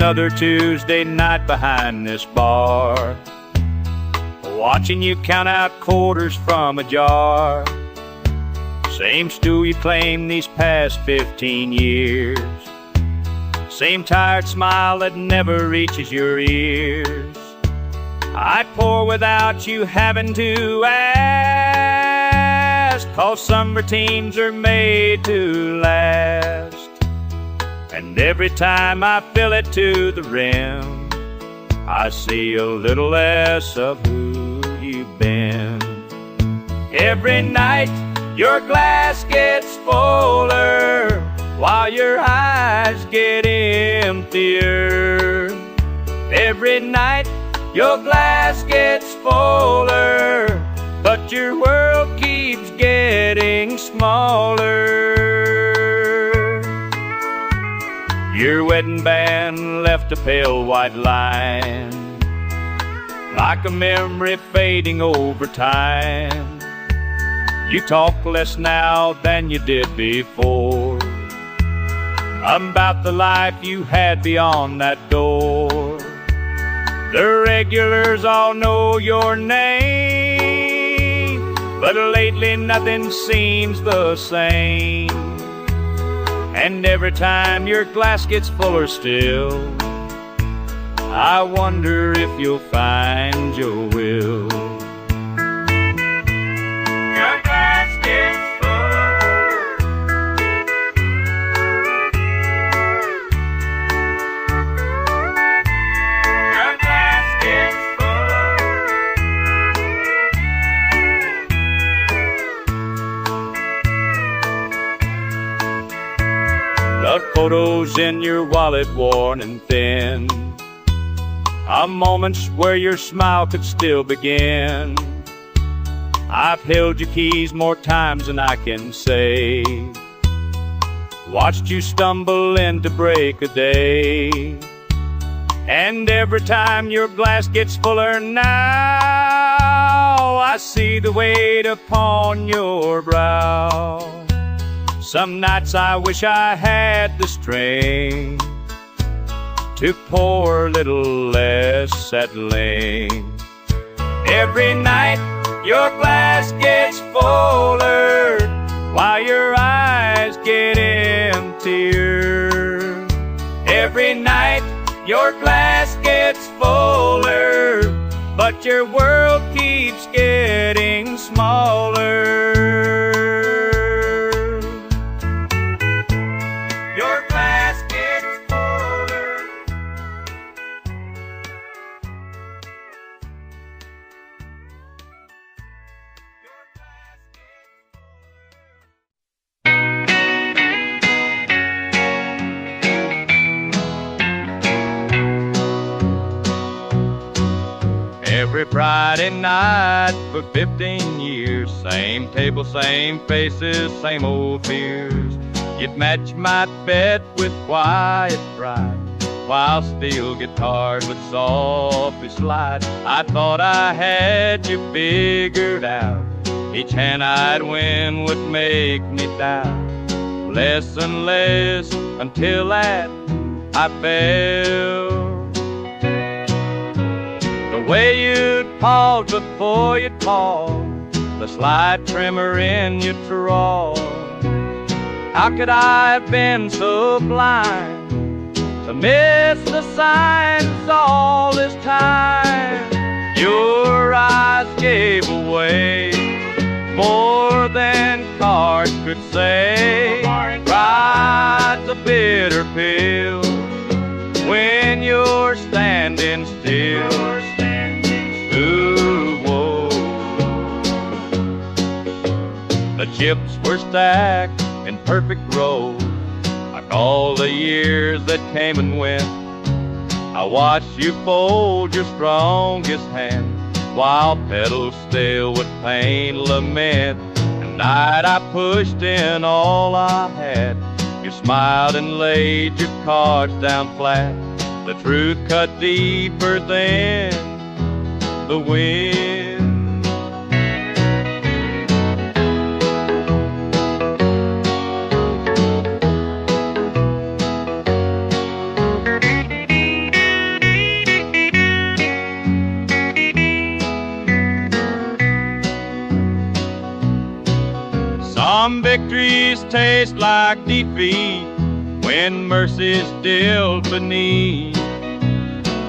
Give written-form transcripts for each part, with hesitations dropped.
another Tuesday night behind this bar, watching you count out quarters from a jar. Same stool you claimed these past 15 years, same tired smile that never reaches your ears. I'd pour without you having to ask, 'cause some routines are made to last. And every time I fill it to the rim, I see a little less of who you've been. Every night your glass gets fuller, while your eyes get emptier. Every night your glass gets fuller, but your world keeps getting smaller. Your wedding band left a pale white line, like a memory fading over time. You talk less now than you did before, about the life you had beyond that door. The regulars all know your name, but lately nothing seems the same. And every time your glass gets fuller still, I wonder if you'll find your will. Your glass gets the photos in your wallet worn and thin, are moments where your smile could still begin. I've held your keys more times than I can say, watched you stumble into break of day. And every time your glass gets fuller now, I see the weight upon your brow. Some nights I wish I had the strength to pour a little less settling. Every night your glass gets fuller, while your eyes get emptier. Every night your glass gets fuller, but your world keeps getting smaller. Every Friday night for 15 years, same table, same faces, same old fears. You'd match my bed with quiet pride, while steel guitars would softly slide. I thought I had you figured out, each hand I'd win would make me doubt. Less and less until that I fell. The way you'd pause before you'd pause, the slight tremor in your draw. How could I have been so blind to miss the signs all this time? Your eyes gave away more than cards could say. Pride's a bitter pill when you're standing still. Ooh, whoa. The chips were stacked in perfect rows, like all the years that came and went. I watched you fold your strongest hand, while petals still with pain lament. And night I pushed in all I had, you smiled and laid your cards down flat. The truth cut deeper than the wind. Some victories taste like defeat when mercy's still beneath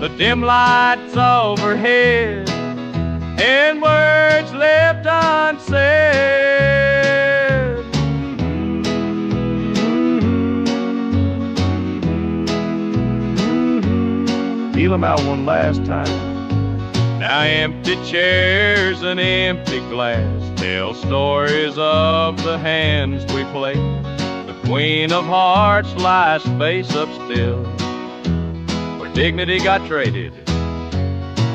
the dim lights overhead and words left unsaid. Feel them out one last time. Now empty chairs and empty glass tell stories of the hands we played. The Queen of Hearts lies face up still, where dignity got traded.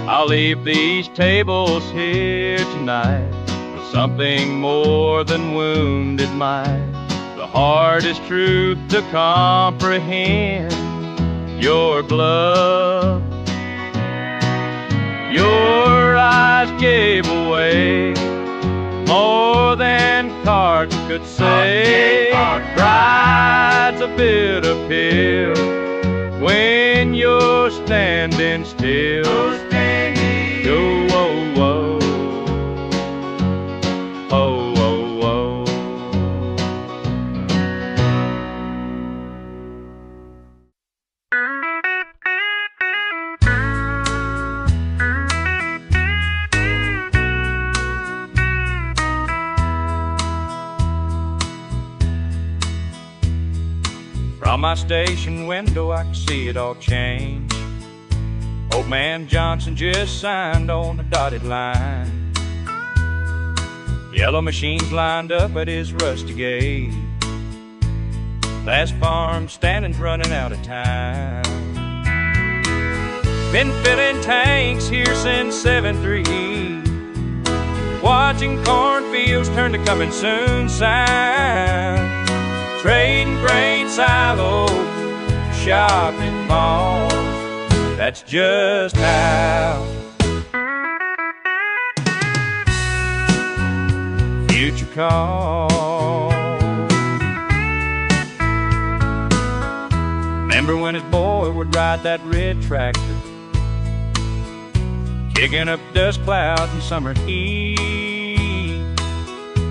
I'll leave these tables here tonight with something more than wounded mind. The hardest truth to comprehend, your glove. Your eyes gave away more than cards could say. Pride's a bitter pill when you're standing still. Go, whoa, whoa. Oh, oh, oh. From my station window I can see it all change. Old man Johnson just signed on the dotted line. Yellow machines lined up at his rusty gate. Last farm standing's running out of time. Been filling tanks here since 7-3, watching cornfields turn to coming soon signs. Trading grain silos, shopping malls, that's just how future calls. Remember when his boy would ride that red tractor, kicking up dust clouds in summer heat.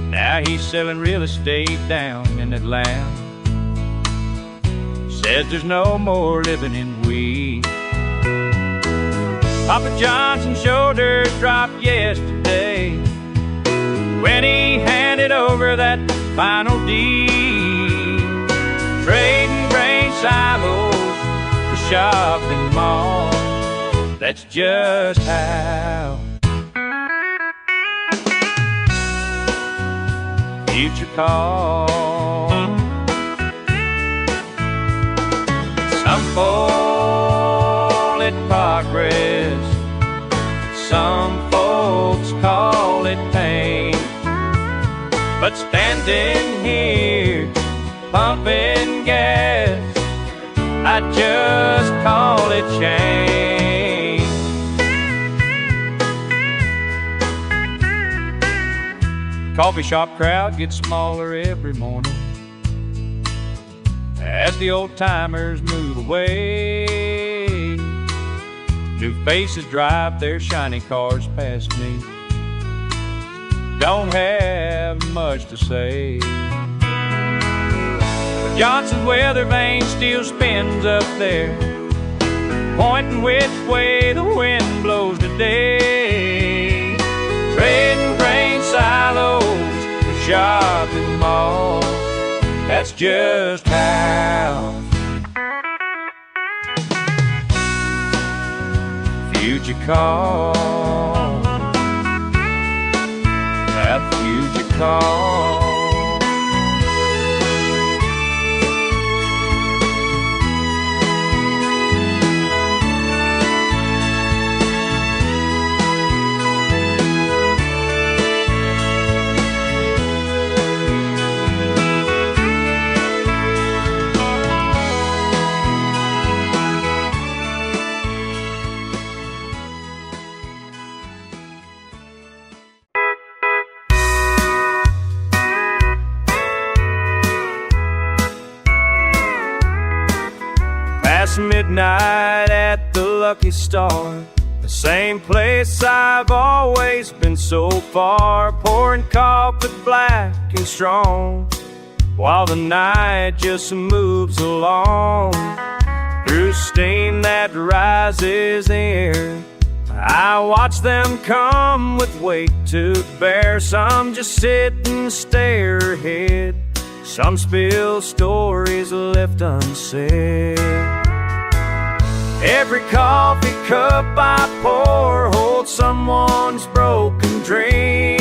Now he's selling real estate down in Atlanta. Says there's no more living in wheat. Papa Johnson's shoulders dropped yesterday when he handed over that final deed. Trading grain silos for shopping malls, that's just how future calls. Some call it progress, some folks call it pain, but standing here pumping gas, I just call it change. Coffee shop crowd gets smaller every morning as the old-timers move away. New faces drive their shiny cars past me. Don't have much to say, but Johnson's weather vane still spins up there, pointing which way the wind blows today. Trading grain silos for shopping malls, that's just how future calls. That future calls. Midnight at the Lucky Star, the same place I've always been so far, pouring coffee black and strong, while the night just moves along. Through steam that rises in, I watch them come with weight to bear. Some just sit and stare ahead, some spill stories left unsaid. Every coffee cup I pour holds someone's broken dream.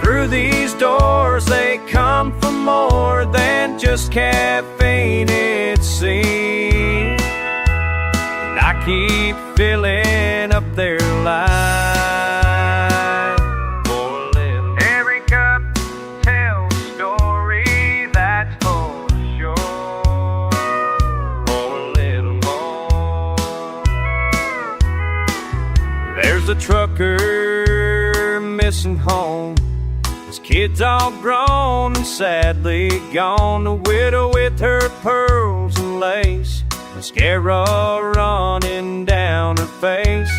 Through these doors they come for more than just caffeine, it seems. And I keep filling up their life. For a little. Every cup tells a story that's for sure. For a little more. There's a trucker missing home, his kids all grown and sadly gone. The widow with her pearls and lace, mascara running down her face.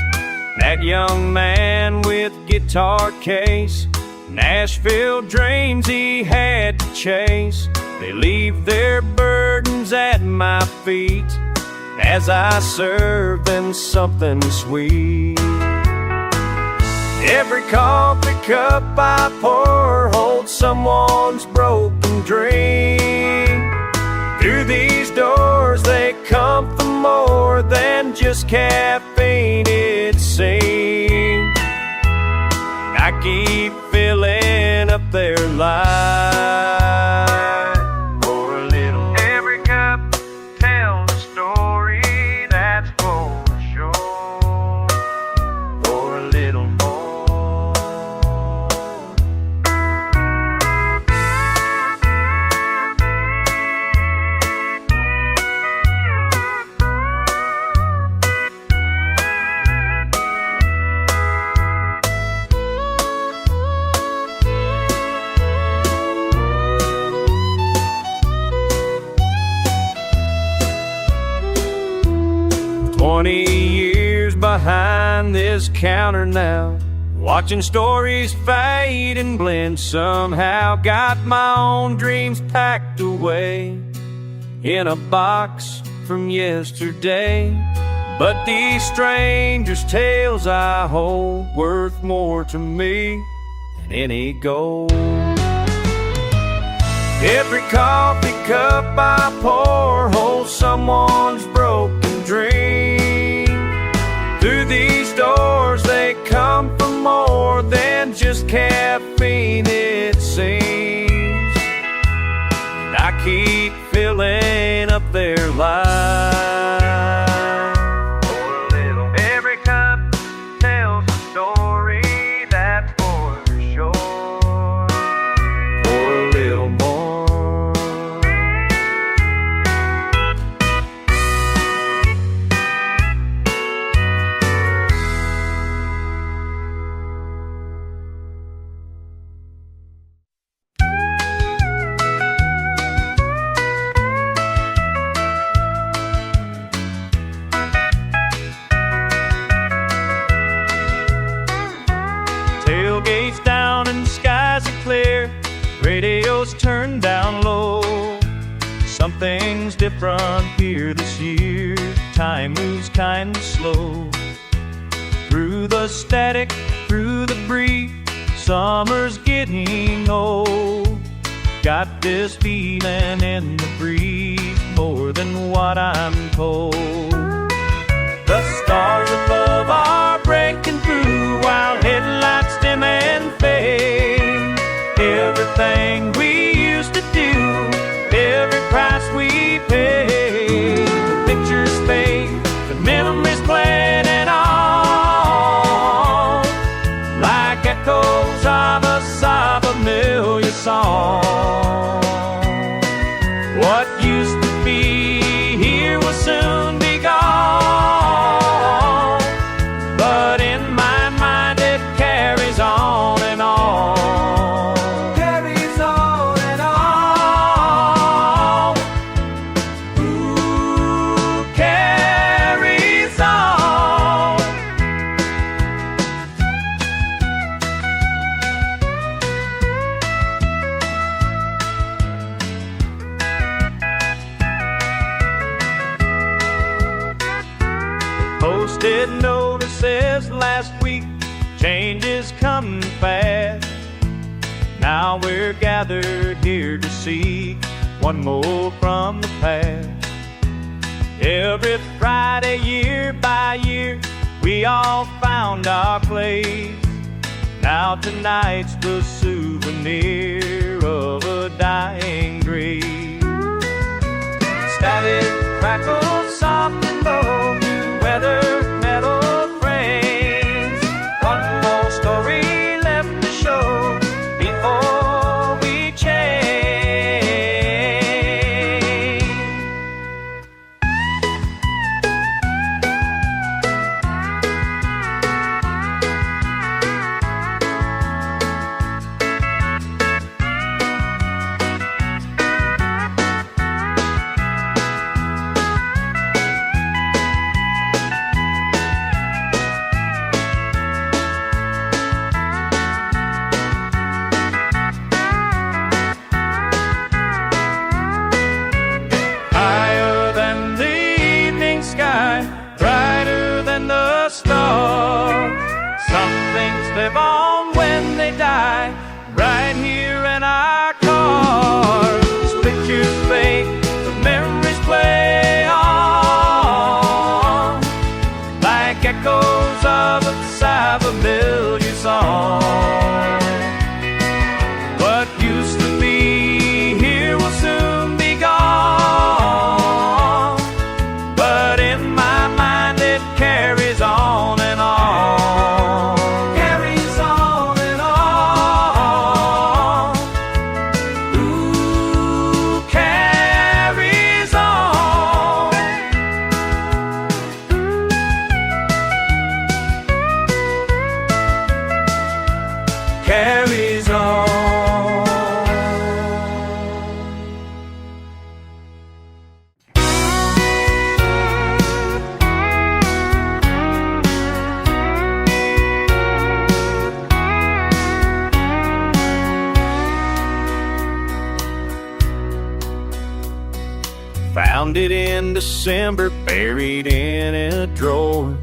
That young man with guitar case, Nashville dreams he had to chase. They leave their burdens at my feet as I serve them something sweet. Every coffee cup I pour holds someone's broken dream. Through these doors they come for more than just caffeine, it seems. I keep filling up their life. For a little. Every cup tells a story that's for sure. For a little more. 20 years behind this counter now, watching stories fade and blend somehow. Got my own dreams packed away in a box from yesterday. But these strangers' tales I hold worth more to me than any gold. Every coffee cup I pour holds someone's broken dream. Through these doors they come for more than just caffeine, it seems. And I keep filling up their lives. For a little. Every cup tells a story that's for sure. For a little more. Tailgates down and skies are clear, radio's turned down low. Something's different here this year, time moves kinda slow. Through the static, through the brief, summer's getting old. Got this feeling in the breeze, more than what I'm told. The stars above are breaking through while headlights dim and fade. Everything we used to do, every price we paid. The pictures fade, the memories playing on like echoes of a familiar song. What used to be here will soon be gone, but in my mind it carries on and on. Carries on and on. Ooh, carries on last week, changes come fast. Now we're gathered here to see one more from the past. Every Friday, year by year, we all found our place. Now tonight's the souvenir of a dying breeze. Static, crackle, soft and low, weather, metal frames. One more story left to show before we change. Live on when they die, right here in our car. Split your fate, the memories play on like echoes of a familiar song. What used to be here will soon be gone, but in my mind it carries on and on. Found it in December, buried in a drawer.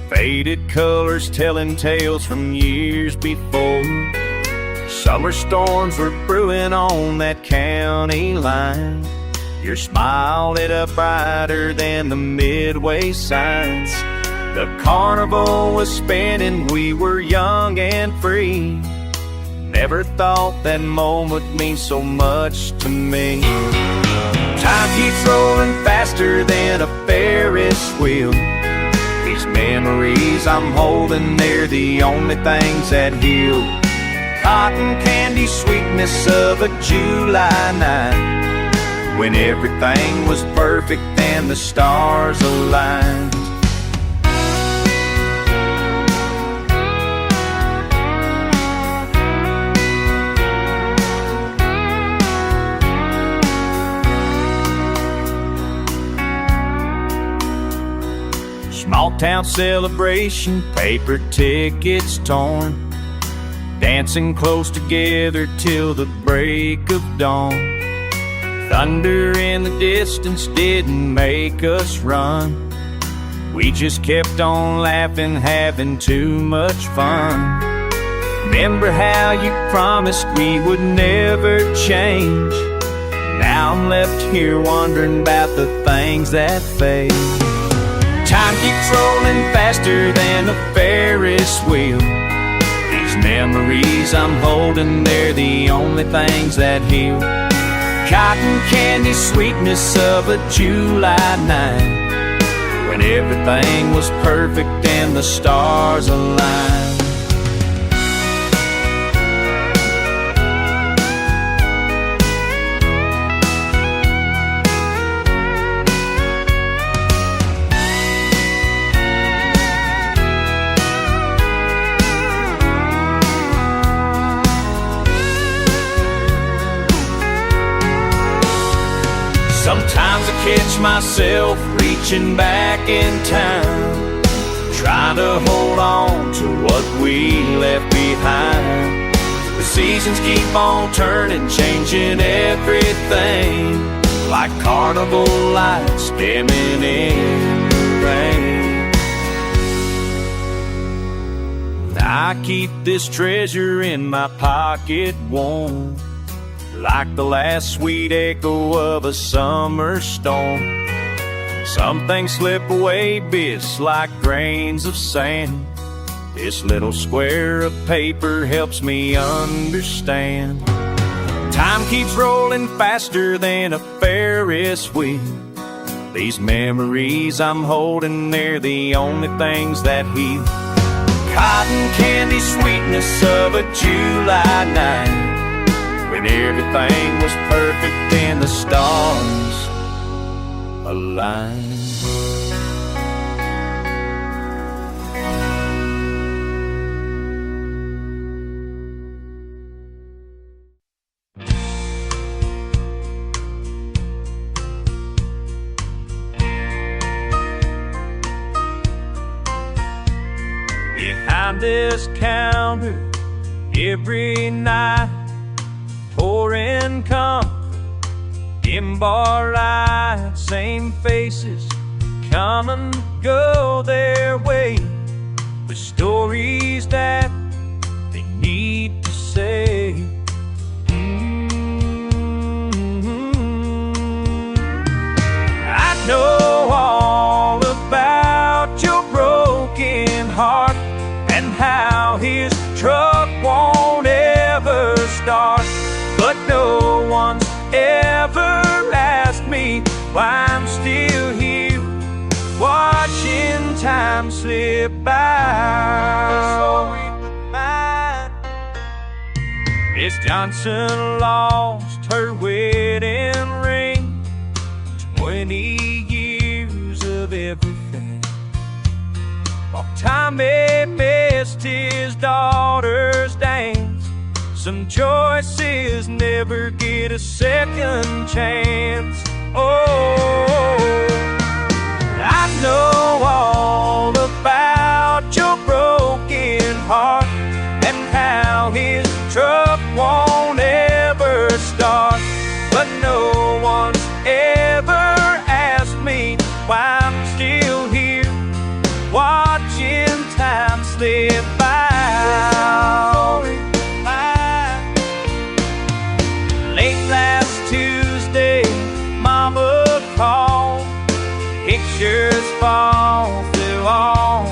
Faded colors telling tales from years before. Summer storms were brewing on that county line. Your smile lit up brighter than the Midway signs. The carnival was spinning, we were young and free. Never thought that moment would mean so much to me. Time keeps rolling faster than a Ferris wheel. These memories I'm holding, they're the only things that heal. Cotton candy sweetness of a July night, when everything was perfect and the stars aligned. Small town celebration, paper tickets torn, dancing close together till the break of dawn. Thunder in the distance didn't make us run. We just kept on laughing, having too much fun. Remember how you promised we would never change? Now I'm left here wondering about the things that fade. Time keeps rolling faster than a Ferris wheel. These memories I'm holding, they're the only things that heal. Cotton candy sweetness of a July night, when everything was perfect and the stars aligned. Sometimes I catch myself reaching back in time, trying to hold on to what we left behind. The seasons keep on turning, changing everything, like carnival lights dimming in the rain. I keep this treasure in my pocket warm, like the last sweet echo of a summer storm. Some things slip away, bits like grains of sand. This little square of paper helps me understand. Time keeps rolling faster than a Ferris wheel. These memories I'm holding, they're the only things that heal. Cotton candy sweetness of a July night, when everything was perfect and the stars aligned. Behind this counter every night, pouring comfort in bar light. Same faces come and go their way, with stories that they need to say. I know all about your broken heart, and how his truck won't ever start. But no one's ever asked me why I'm still here, watching time slip by. Miss Johnson lost her wedding ring, 20 years of everything. While Tommy missed his daughter's dance, some choices never get a second chance. Oh, I know all about your broken heart, and how his truck won't ever start. But no one's ever asked me why I'm still here, watching time slip by. Late last Tuesday, Mama called, pictures fall through all.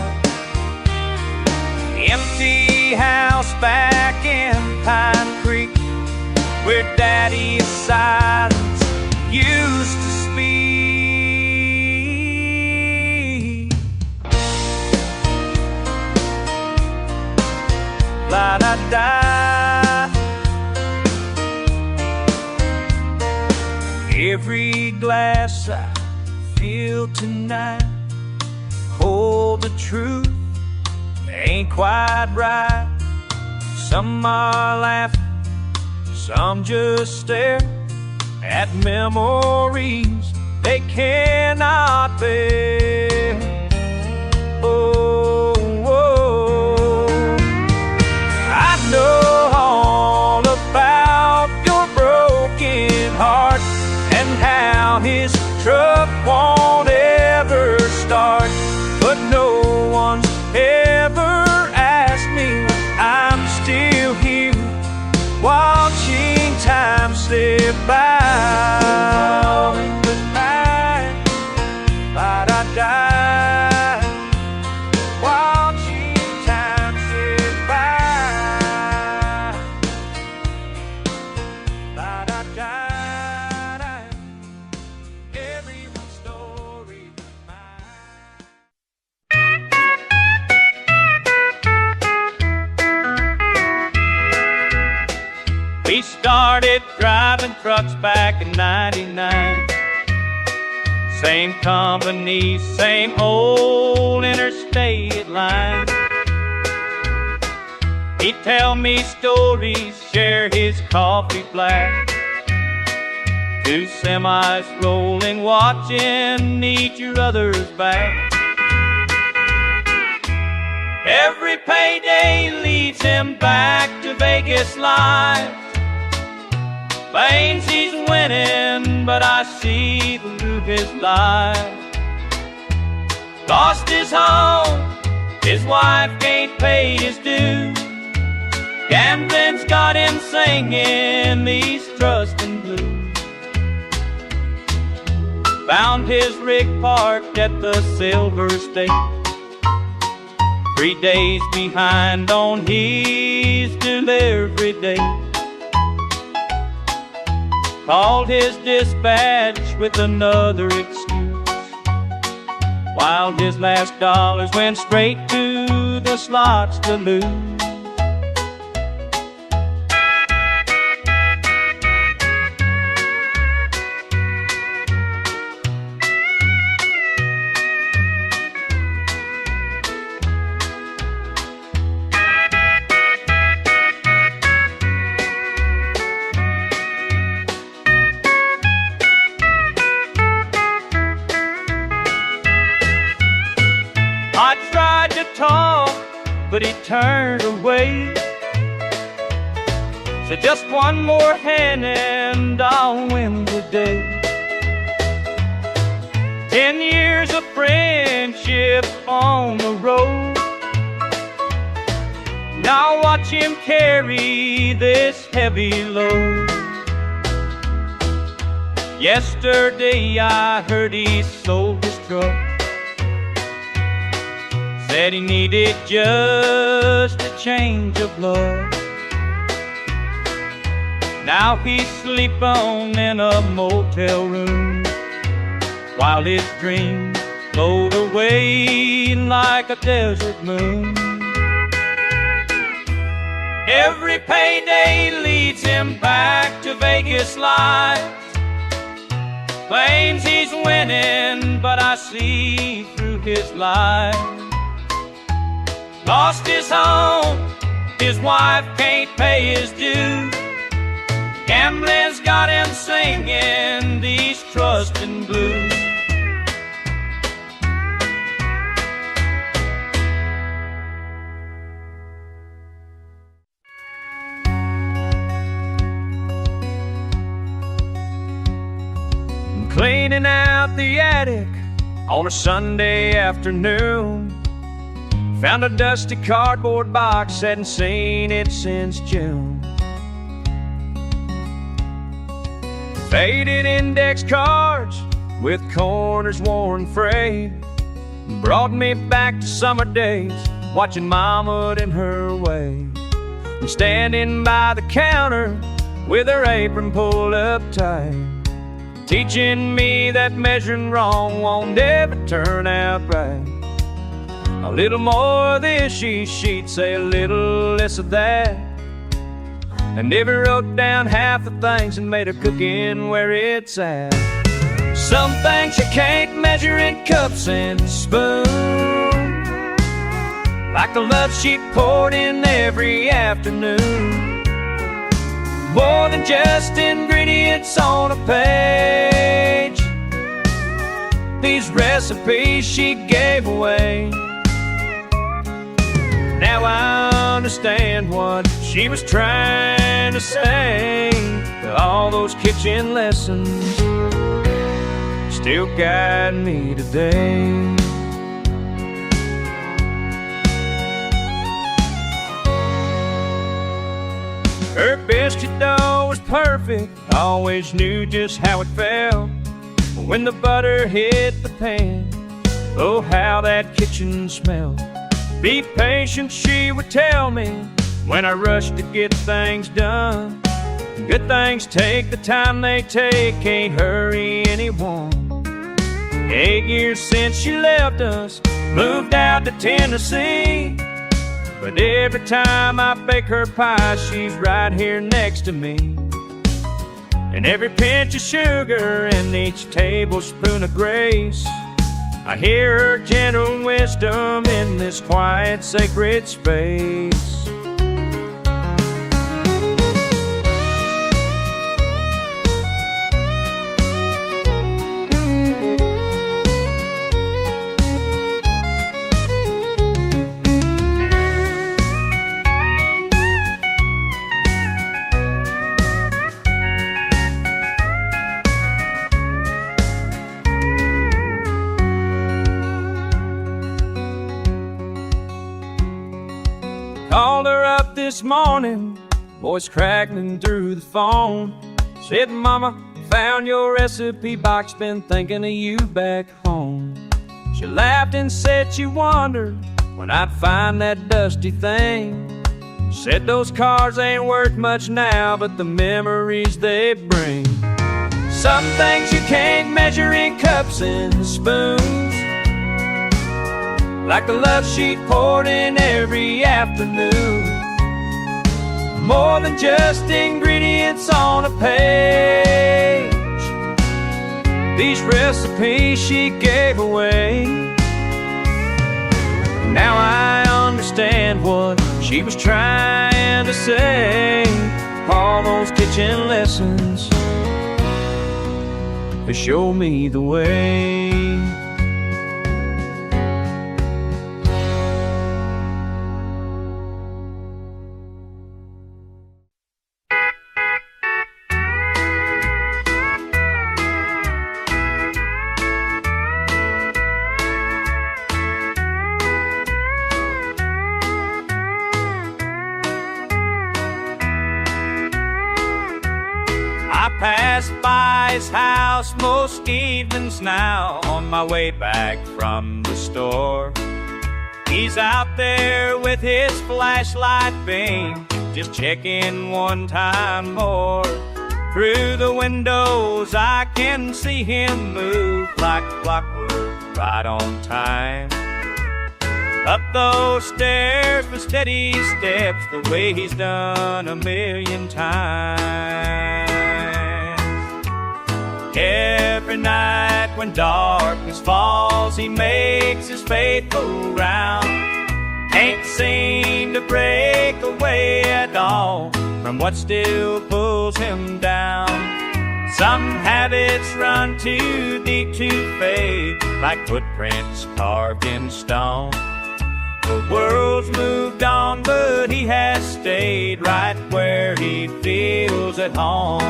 Empty house back in Pine Creek, where Daddy's silence used to speak. La-da-da. Every glass I fill tonight, hold the truth, ain't quite right. Some are laughing, some just stare at memories they cannot bear. Oh, oh, I know all about your broken heart, and how his truck won't ever start. But no one's ever asked me why I'm still here, watching time slip by. Goodnight, la-da-da, watching time slip by. La-da-da. Everyone's story but mine. We started driving trucks back in '99. Same company, same old interstate line. He'd tell me stories, share his coffee black. Two semis rolling, watching each other's back. Every payday leads him back to Vegas live. Claims he's winning, but I see through his lies. Lost his home, His wife can't pay his dues. Gambling's got him singing these trust and blues. Found his rig parked at the Silver State, 3 days behind on his delivery date. Called his dispatch with another excuse, while his last dollars went straight to the slots to lose. I tried to talk, but he turned away. Said just one more hand and I'll win the day. 10 years of friendship on the road. Now watch him carry this heavy load. Yesterday I heard he sold his truck. Said he needed just a change of luck. Now he's sleeping in a motel room, while his dreams float away like a desert moon. Every payday leads him back to Vegas lights. Claims he's winning, but I see through his lies. Lost his home, his wife can't pay his dues. Gambling's got him singing these trust and blues. Cleaning out the attic on a Sunday afternoon. Found a dusty cardboard box, hadn't seen it since June. Faded index cards with corners worn frayed brought me back to summer days, watching Mama in her way, and standing by the counter with her apron pulled up tight, teaching me that measuring wrong won't ever turn out right. A little more of this, she'd say, a little less of that. And never wrote down half the things and made her cooking where it's at. Some things you can't measure in cups and spoons, like the love she poured in every afternoon. More than just ingredients on a page, these recipes she gave away. Now I understand what she was trying to say. All those kitchen lessons still guide me today. Her biscuit dough was perfect, always knew just how it felt. When the butter hit the pan, oh how that kitchen smelled. Be patient, she would tell me, when I rushed to get things done. Good things take the time they take, can't hurry anyone. 8 years since she left us, moved out to Tennessee. But every time I bake her pie, she's right here next to me. And every pinch of sugar and each tablespoon of grace, I hear her gentle wisdom in this quiet, sacred space. up this morning, voice crackling through the phone. Said, Mama, found your recipe box, been thinking of you back home. She laughed and said she wondered when I'd find that dusty thing. Said those cars ain't worth much now, but the memories they bring. Some things you can't measure in cups and spoons, like the love she poured in every afternoon. More than just ingredients on a page, these recipes she gave away. Now I understand what she was trying to say. All those kitchen lessons to show me the way. I pass by his house most evenings now on my way back from the store. He's out there with his flashlight beam, just checking one time more. Through the windows I can see him move like clockwork, right on time. Up those stairs with steady steps, the way he's done a million times. Every night when darkness falls, he makes his faithful round. Ain't seemed to break away at all from what still pulls him down. Some habits run too deep to fade, like footprints carved in stone. The world's moved on, but he has stayed right where he feels at home.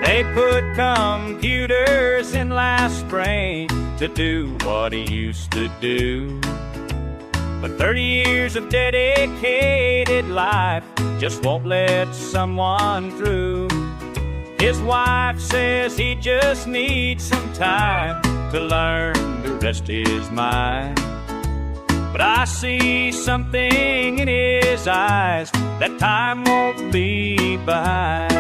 They put computers in last spring to do what he used to do, but 30 years of dedicated life just won't let someone through. His wife says he just needs some time to learn the rest is mine. But I see something in his eyes that time won't leave behind.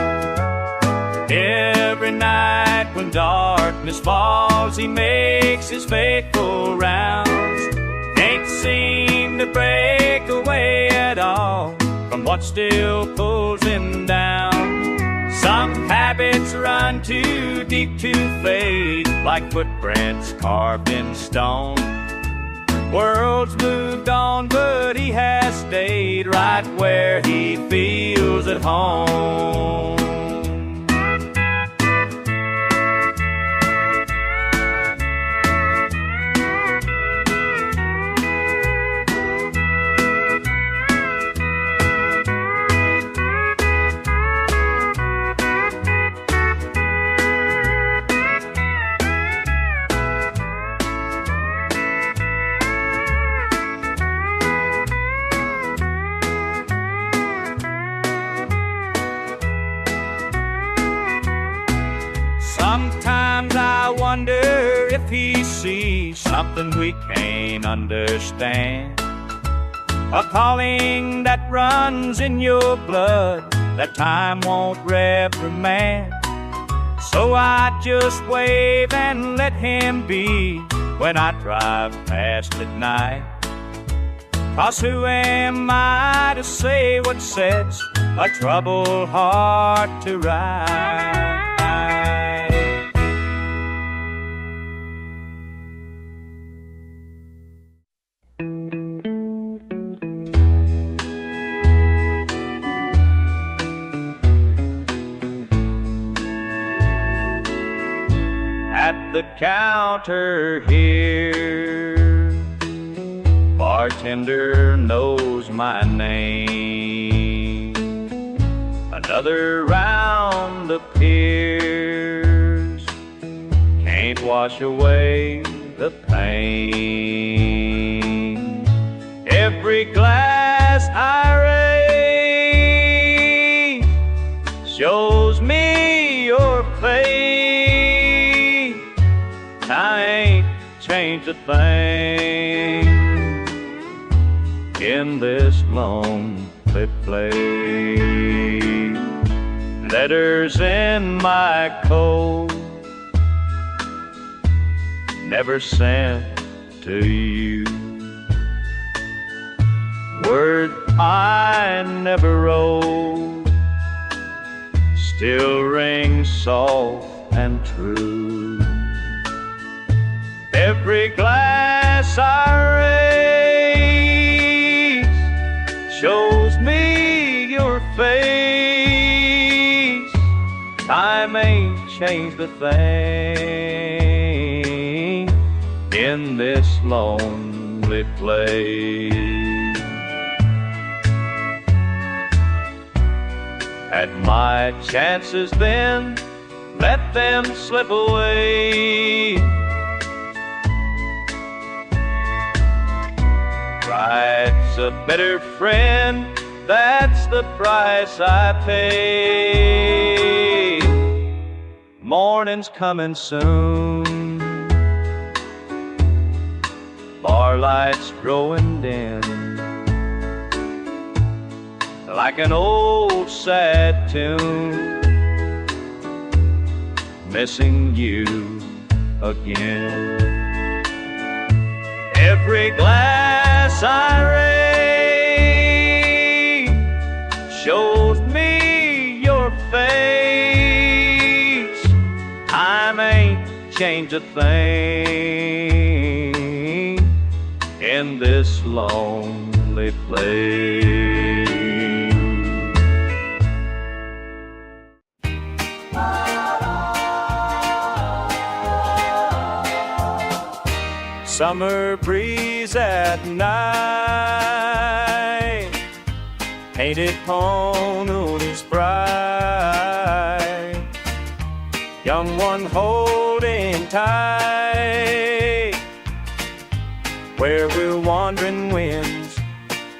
Every night when darkness falls, he makes his faithful rounds. Ain't seem to break away at all from what still pulls him down. Some habits run too deep to fade, like footprints carved in stone. World's moved on, but he has stayed right where he feels at home. Sometimes I wonder if he sees something we can't understand. A calling that runs in your blood that time won't reprimand. So I just wave and let him be when I drive past at night. 'Cause who am I to say what sets a troubled heart to right? At the counter here, bartender knows my name. Another round appears, can't wash away the pain. Every glass I raise shows me your face. I ain't changed a thing in this lonely place. Letters in my coat, never sent to you. Words I never wrote still ring soft and true. Every glass I raise shows me your face. Time ain't changed a thing in this lonely place. Had my chances then, let them slip away. Pride's a better friend, that's the price I pay. Morning's coming soon, bar lights growing dim, like an old sad tune, missing you again. Every glass I raise shows me your face. Time ain't changed a thing in this lonely place. Summer breeze at night, painted ponies bright, young one holding tight, where will wandering winds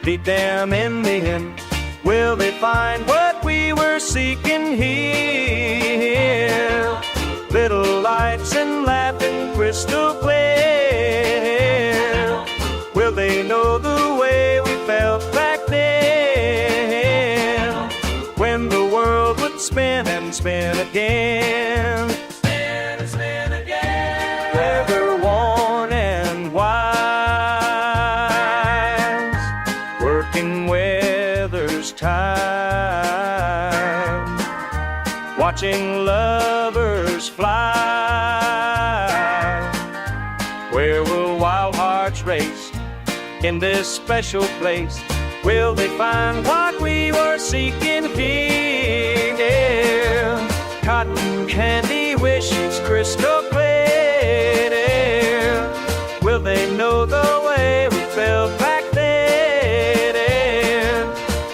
lead them in the end? Will they find what we were seeking here? Little lights and laughing crystal clear. Will they know the way we felt back then, when the world would spin and spin again? Spin and spin again. Weather worn and wise, working weather's time, watching lovers fly. Where will wild hearts race in this special place? Will they find what we were seeking here? Cotton candy wishes crystal clear. Will they know the way we felt back then,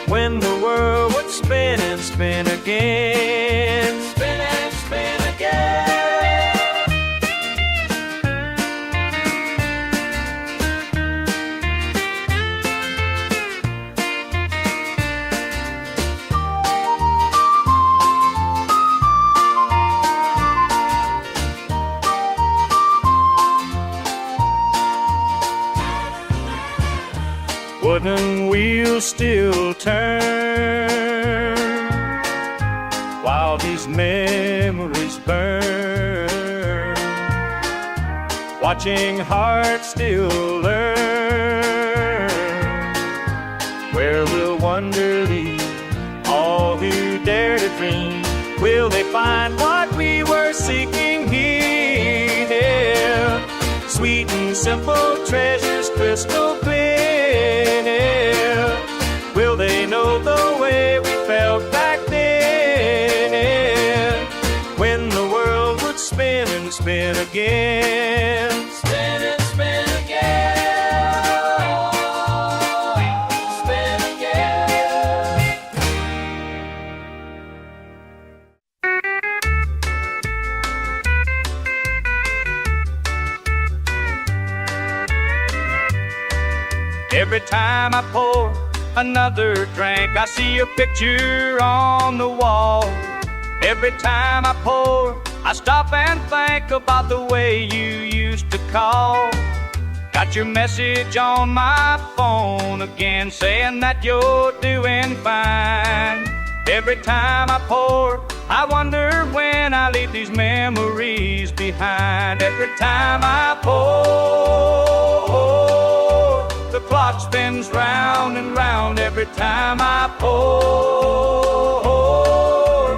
when the world would spin and spin again? Spin and spin again. Wooden wheels still turn while these memories burn, watching hearts still learn. Where will wonder lead all who dare to dream? Will they find what we were seeking here? Sweet and simple treasures crystal clear. Will they know the way we felt back then, when the world would spin and spin again? Spin and spin again. Spin again. Every time I pour another drink, I see a picture on the wall. Every time I pour, I stop and think about the way you used to call. Got your message on my phone again, saying that you're doing fine. Every time I pour, I wonder when I leave these memories behind. Every time I pour, the clock spins round and round. Every time I pour,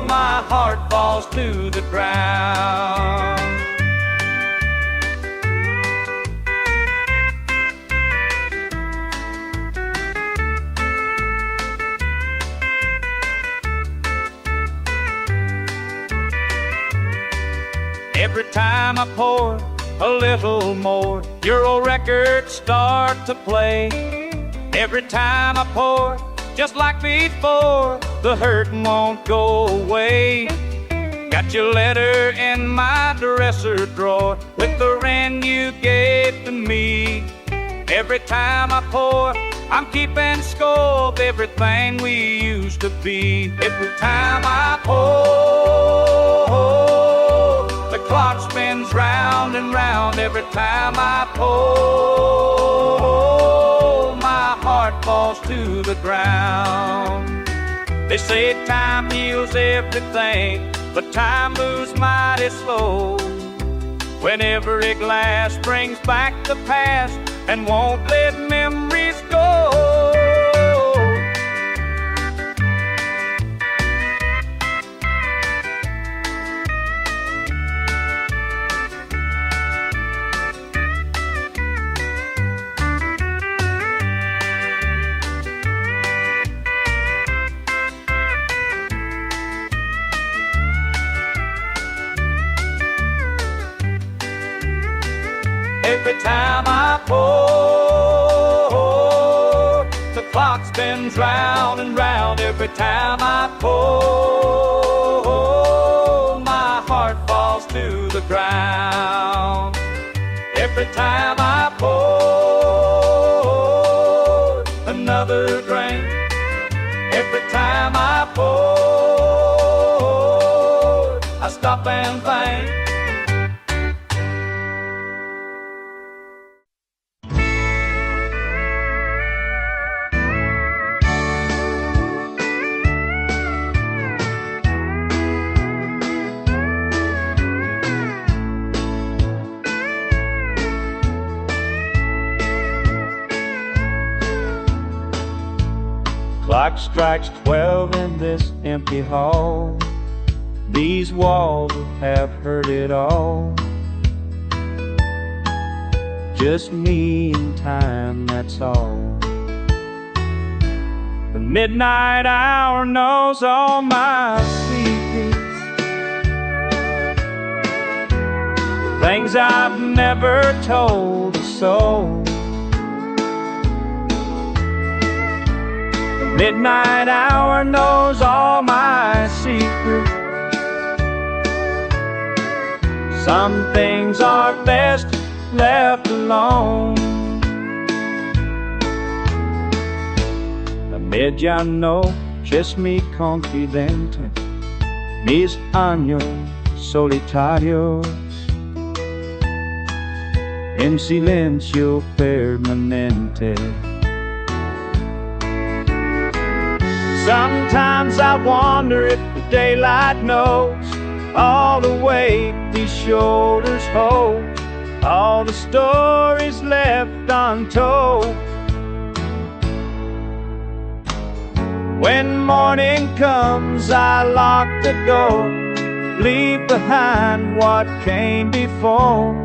my heart falls to the ground. Every time I pour a little more, your old records start to play. Every time I pour, just like before, the hurt won't go away. Got your letter in my dresser drawer with the ring you gave to me. Every time I pour, I'm keeping score of everything we used to be. Every time I pour, the clock spins round and round. Every time I pour, my heart falls to the ground. They say time heals everything, but time moves mighty slow. When every glass brings back the past and won't let memories go. Every time I pour, the clock spins round and round. Every time I pour, my heart falls to the ground. Every time I pour another drink, every time I pour, I stop and think. Clock strikes 12 in this empty hall. These walls have heard it all. Just me and time, that's all. The midnight hour knows all my secrets, things I've never told a soul. Midnight hour knows all my secrets. Some things are best left alone. La medianoche es mi confidente, mis años solitarios en silencio permanente. Sometimes I wonder if the daylight knows all the weight these shoulders hold, all the stories left untold. When morning comes, I lock the door, leave behind what came before,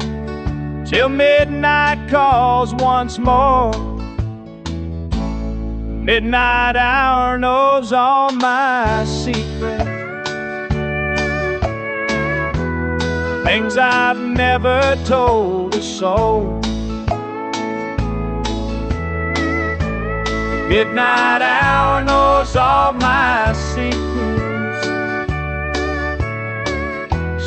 till midnight calls once more. Midnight hour knows all my secrets, things I've never told a soul. Midnight hour knows all my secrets.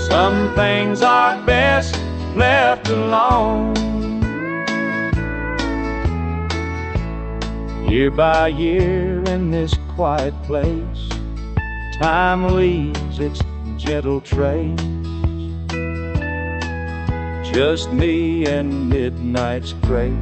Some things are best left alone. Year by year in this quiet place, time leaves its gentle trace. Just me and midnight's grace.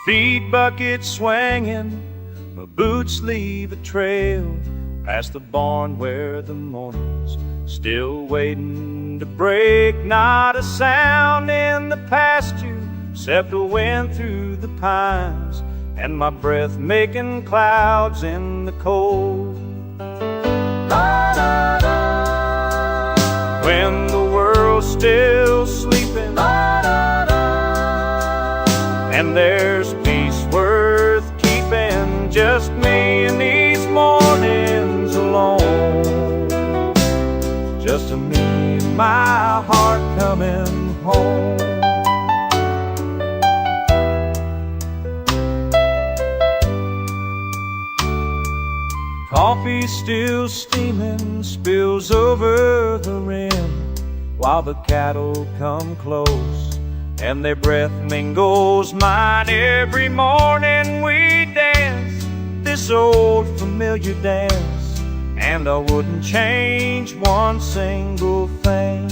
Feet bucket swinging, my boots leave a trail past the barn where the morning's still waiting to break. Not a sound in the pasture except a wind through the pines and my breath making clouds in the cold. When the world's still sleeping and there's peace worth keeping, just me and these mornings alone. Just me and my heart coming home. Coffee still steaming spills over the rim while the cattle come close and their breath mingles mine. Every morning we dance this old familiar dance, and I wouldn't change one single thing.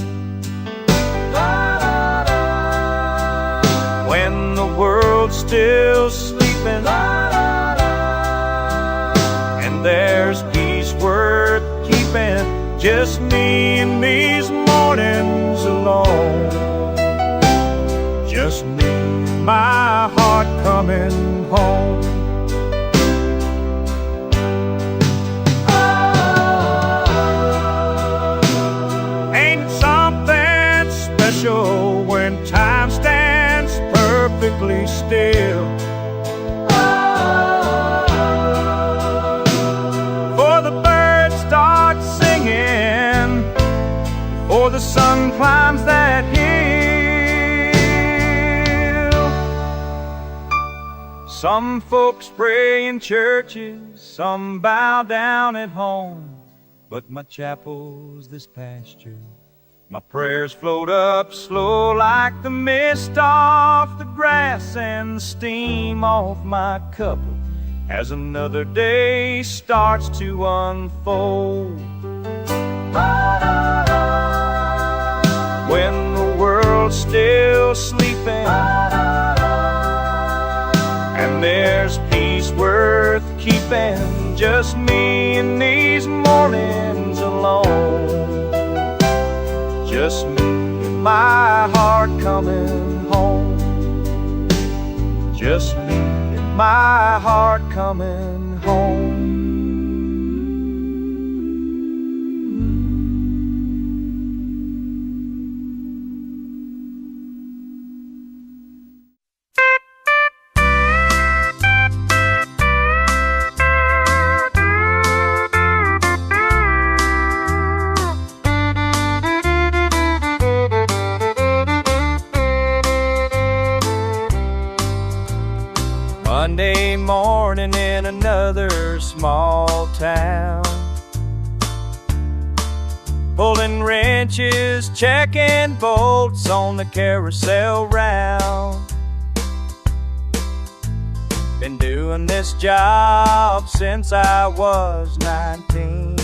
When the world's still sleeping and there's peace worth keeping, just me and these mornings alone. Just me, my heart coming home. Ain't it something special when time stands perfectly still? For the birds start singing, or the sun climbs that hill. Some folks pray in churches, some bow down at home, but my chapel's this pasture. My prayers float up slow like the mist off the grass and the steam off my cup as another day starts to unfold. When the world's still sleeping and there's peace worth keeping, just me and these mornings alone. Just me and my heart coming home. Just me and my heart coming home. Monday morning in another small town, pulling wrenches, checking bolts on the carousel round. Been doing this job since I was 19,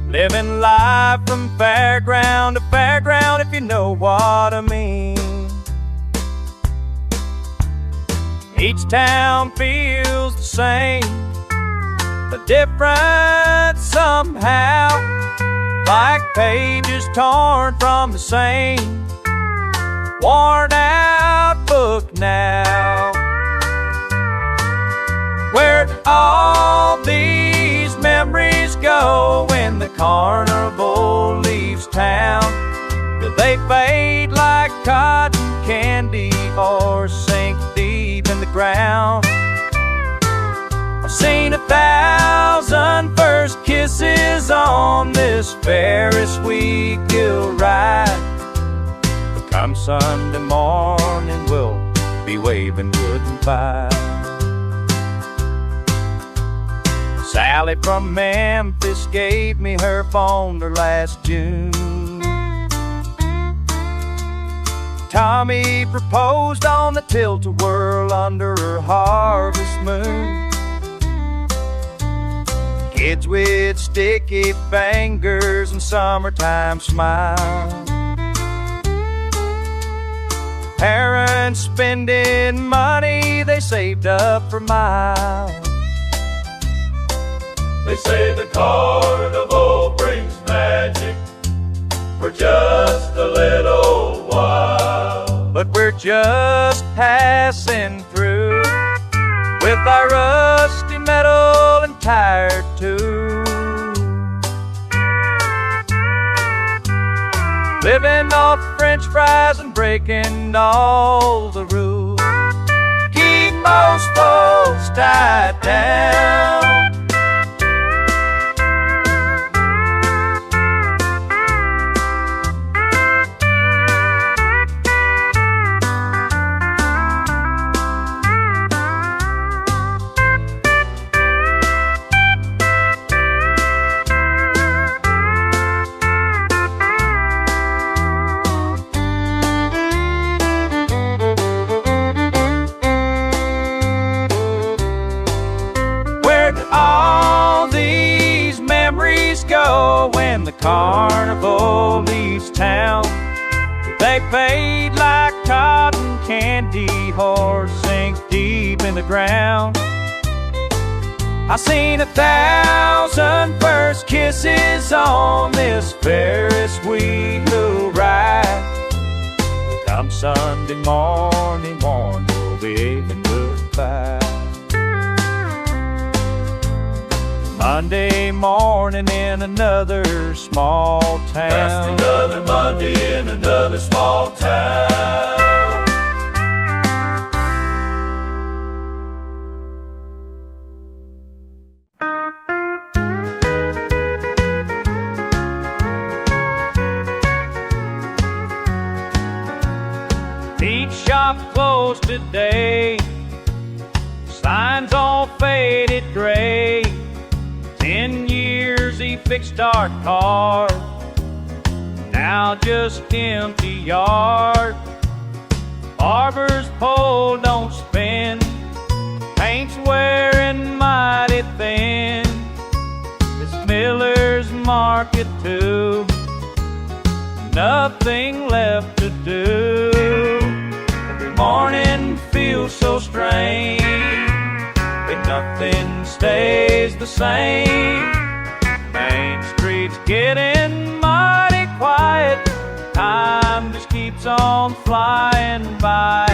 living life from fairground to fairground, if you know what I mean. Each town feels the same, but different somehow. like pages torn from the same worn out book now. Where'd all these memories go when the carnival leaves town? Do they fade like cotton candy or sink deep in the ground? I've seen 1,000 first kisses on this Ferris wheel ride. But come Sunday morning, we'll be waving goodbye. Sally from Memphis gave me her phone last June. Tommy proposed on the tilt-a-whirl under her harvest moon. Kids with sticky fingers and summertime smiles. Parents spending money they saved up for miles. They say the carnival brings magic for just a little while, but we're just passing through with our rusty metal and tired too. Living off French fries and breaking all the rules. Keep most folks tied down. When the carnival leaves town, they fade like cotton candy or sink deep in the ground. I've seen 1,000 first kisses on this Ferris wheel ride. Come Sunday morning, we'll be waving goodbye. Monday morning in another small town. Just another Monday in another small town. Beach shop closed today. Signs all faded gray. 10 years he fixed our car, now just empty yard. Barber's pole don't spin, paint's wearing mighty thin. This Miller's Market too, nothing left to do. Every morning feels so strange, but nothing stays the same. Main Street's getting mighty quiet, time just keeps on flying by.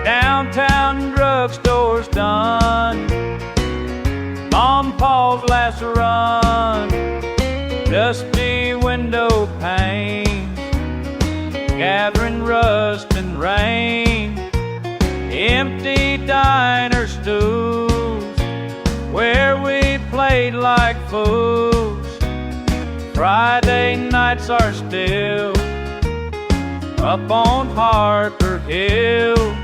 Downtown drugstore's done, Mom and Pa's last run. Dusty window panes, gathering rust and rain. Empty diner stools, where we played like fools. Friday nights are still up on Harper Hill.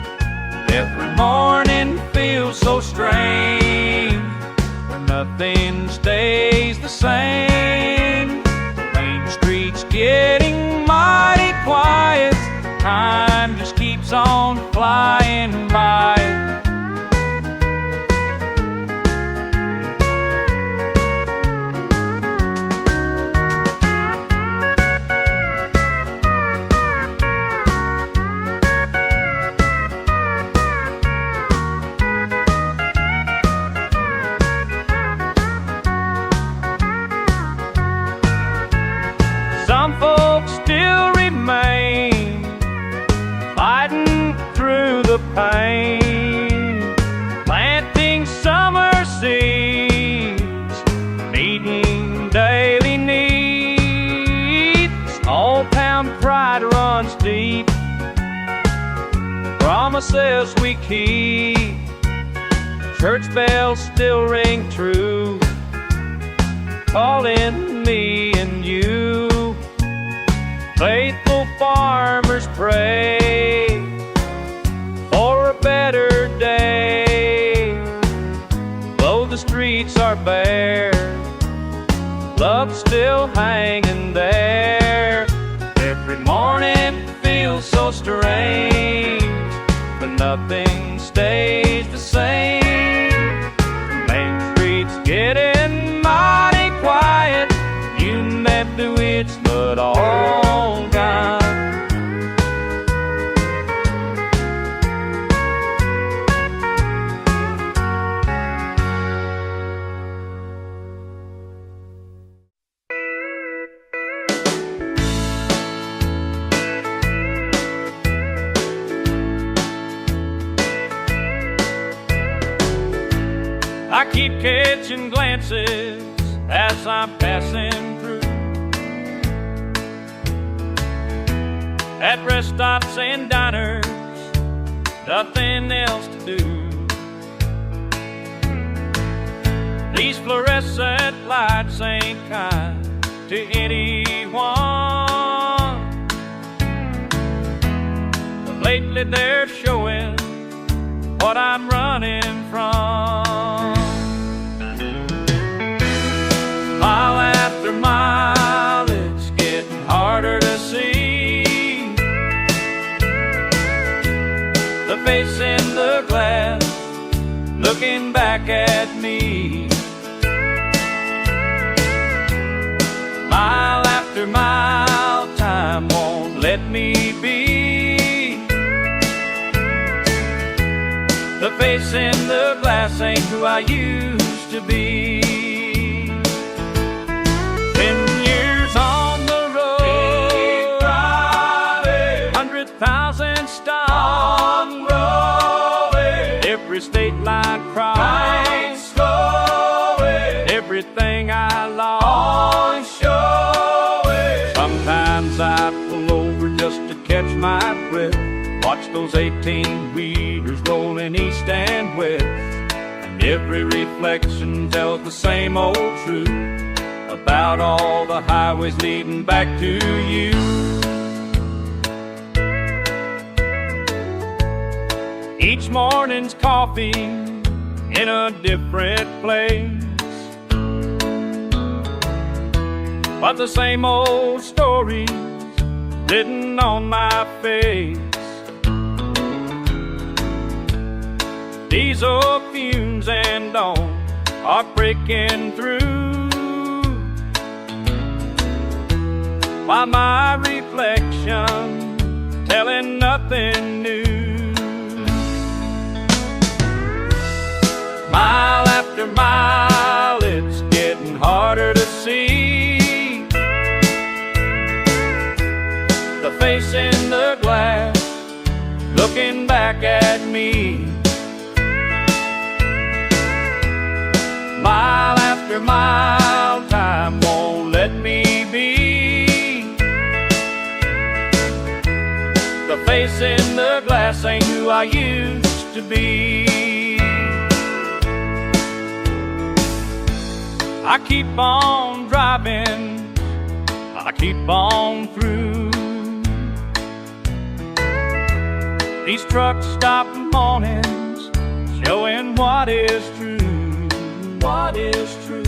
Every morning feels so strange, when nothing stays the same. Main Street's getting mighty quiet, time just keeps on flying by. promises we keep. Church bells still ring true, calling me and you. Faithful farmers pray for a better day. Though the streets are bare, love's still hanging there. Every morning feels so strange, but nothing stays the same. Main Street's getting mighty quiet. You may bewitched, but all gone. I keep catching glances as I'm passing through, at rest stops and diners, nothing else to do. These fluorescent lights ain't kind to anyone, but lately they're showing what I'm running from. Mile after mile, it's getting harder to see the face in the glass looking back at me. Mile after mile, time won't let me be. The face in the glass ain't who I used to be. 10 years on the road, keep driving, 100,000 stops on rolling, every state line crossed, everything I lost on showing. Sometimes I pull over just to catch my breath, watch those 18-wheelers rolling east and west, and every reflection tells the same old truth about all the highways leading back to you. Each morning's coffee in a different place, but the same old stories written on my face. Diesel fumes and dawn are breaking through, while my reflection telling nothing new. Mile after mile, it's getting harder to see the face in the glass looking back at me. Mile after mile, time won't let me be. The face in the glass ain't who I used to be. I keep on driving, I keep on through these truck stop mornings, showing what is true. What is true?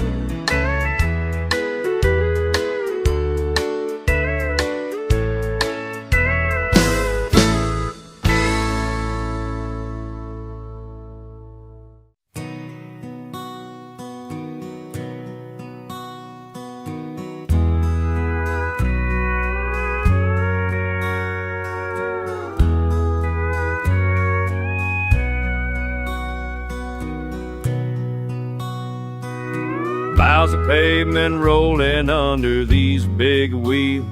Miles of pavement rolling under these big wheels.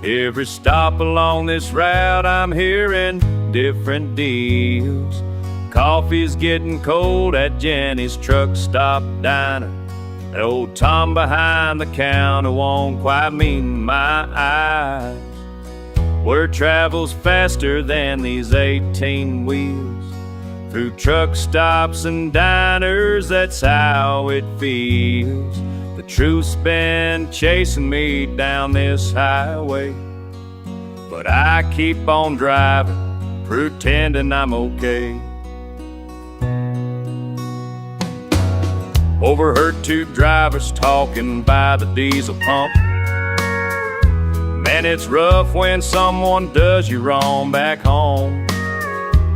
Every stop along this route I'm hearing different deals. Coffee's getting cold at Jenny's truck stop diner. That old Tom behind the counter won't quite meet my eyes. Word travels faster than these 18 wheels. Through truck stops and diners, that's how it feels. The truth's been chasing me down this highway, but I keep on driving, pretending I'm okay. Overheard two drivers talking by the diesel pump. Man, it's rough when someone does you wrong back home.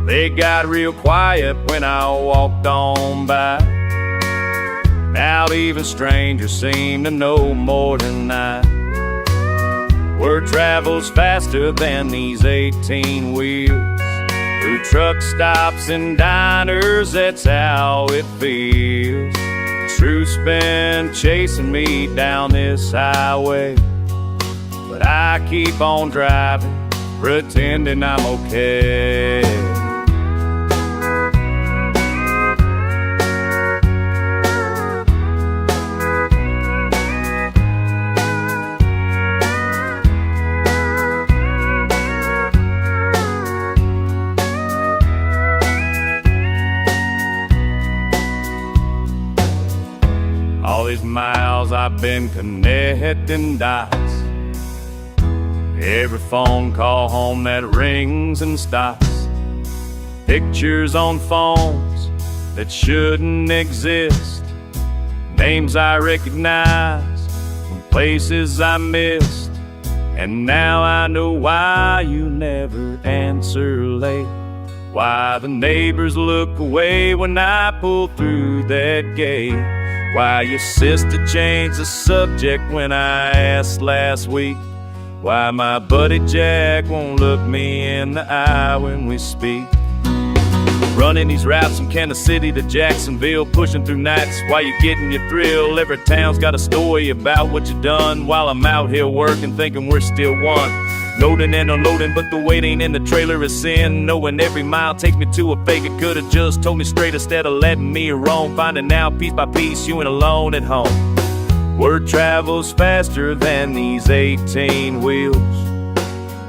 They got real quiet when I walked on by. Now even strangers seem to know more than I. Word travels faster than these 18 wheels. Through truck stops and diners, that's how it feels. Truth's been chasing me down this highway, but I keep on driving, pretending I'm okay. All these miles I've been connecting dots. Every phone call home that rings and stops. Pictures on phones that shouldn't exist. Names I recognize from places I missed. And now I know why you never answer late. Why the neighbors look away when I pull through that gate. Why your sister changed the subject when I asked last week. Why my buddy Jack won't look me in the eye when we speak. Running these routes from Kansas City to Jacksonville, pushing through nights while you're getting your thrill. Every town's got a story about what you done, while I'm out here working, thinking we're still one. Loading and unloading, but the weight ain't in the trailer is sin. Knowing every mile takes me to a fake. It could've just told me straight instead of letting me roam. Finding out piece by piece you ain't alone at home. Word travels faster than these 18 wheels.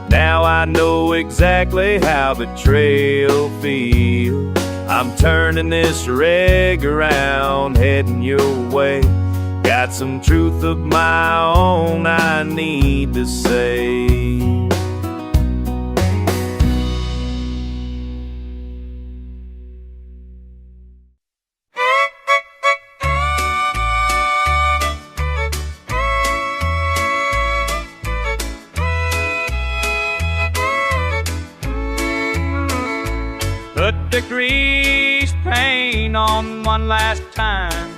Now I know exactly how the trail feels. I'm turning this rig around, heading your way. Got some truth of my own I need to say. Put the grease paint on one last time.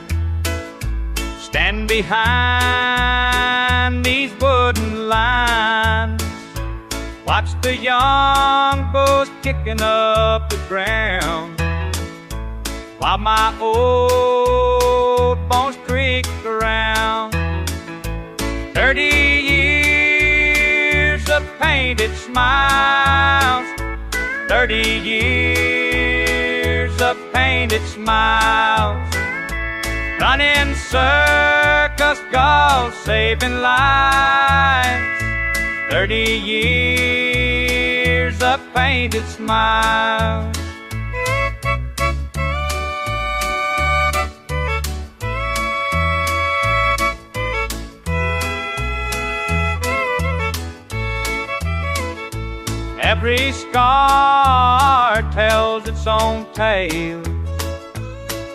Stand behind these wooden lines. Watch the young bulls kicking up the ground, while my old bones creak around. 30 years of painted smiles. 30 years of painted smiles. Running circles, golf, saving lives. 30 years of painted smiles. Every scar tells its own tale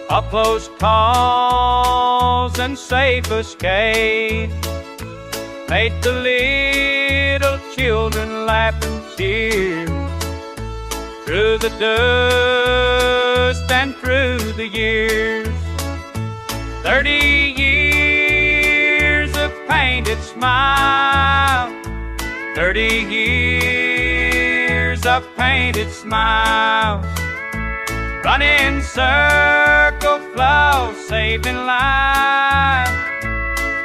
of close calls and safe escape. Made the little children laugh and cheer through the dust and through the years. 30 years of painted smile. 30 years of painted smiles. Running circle flow, saving lives.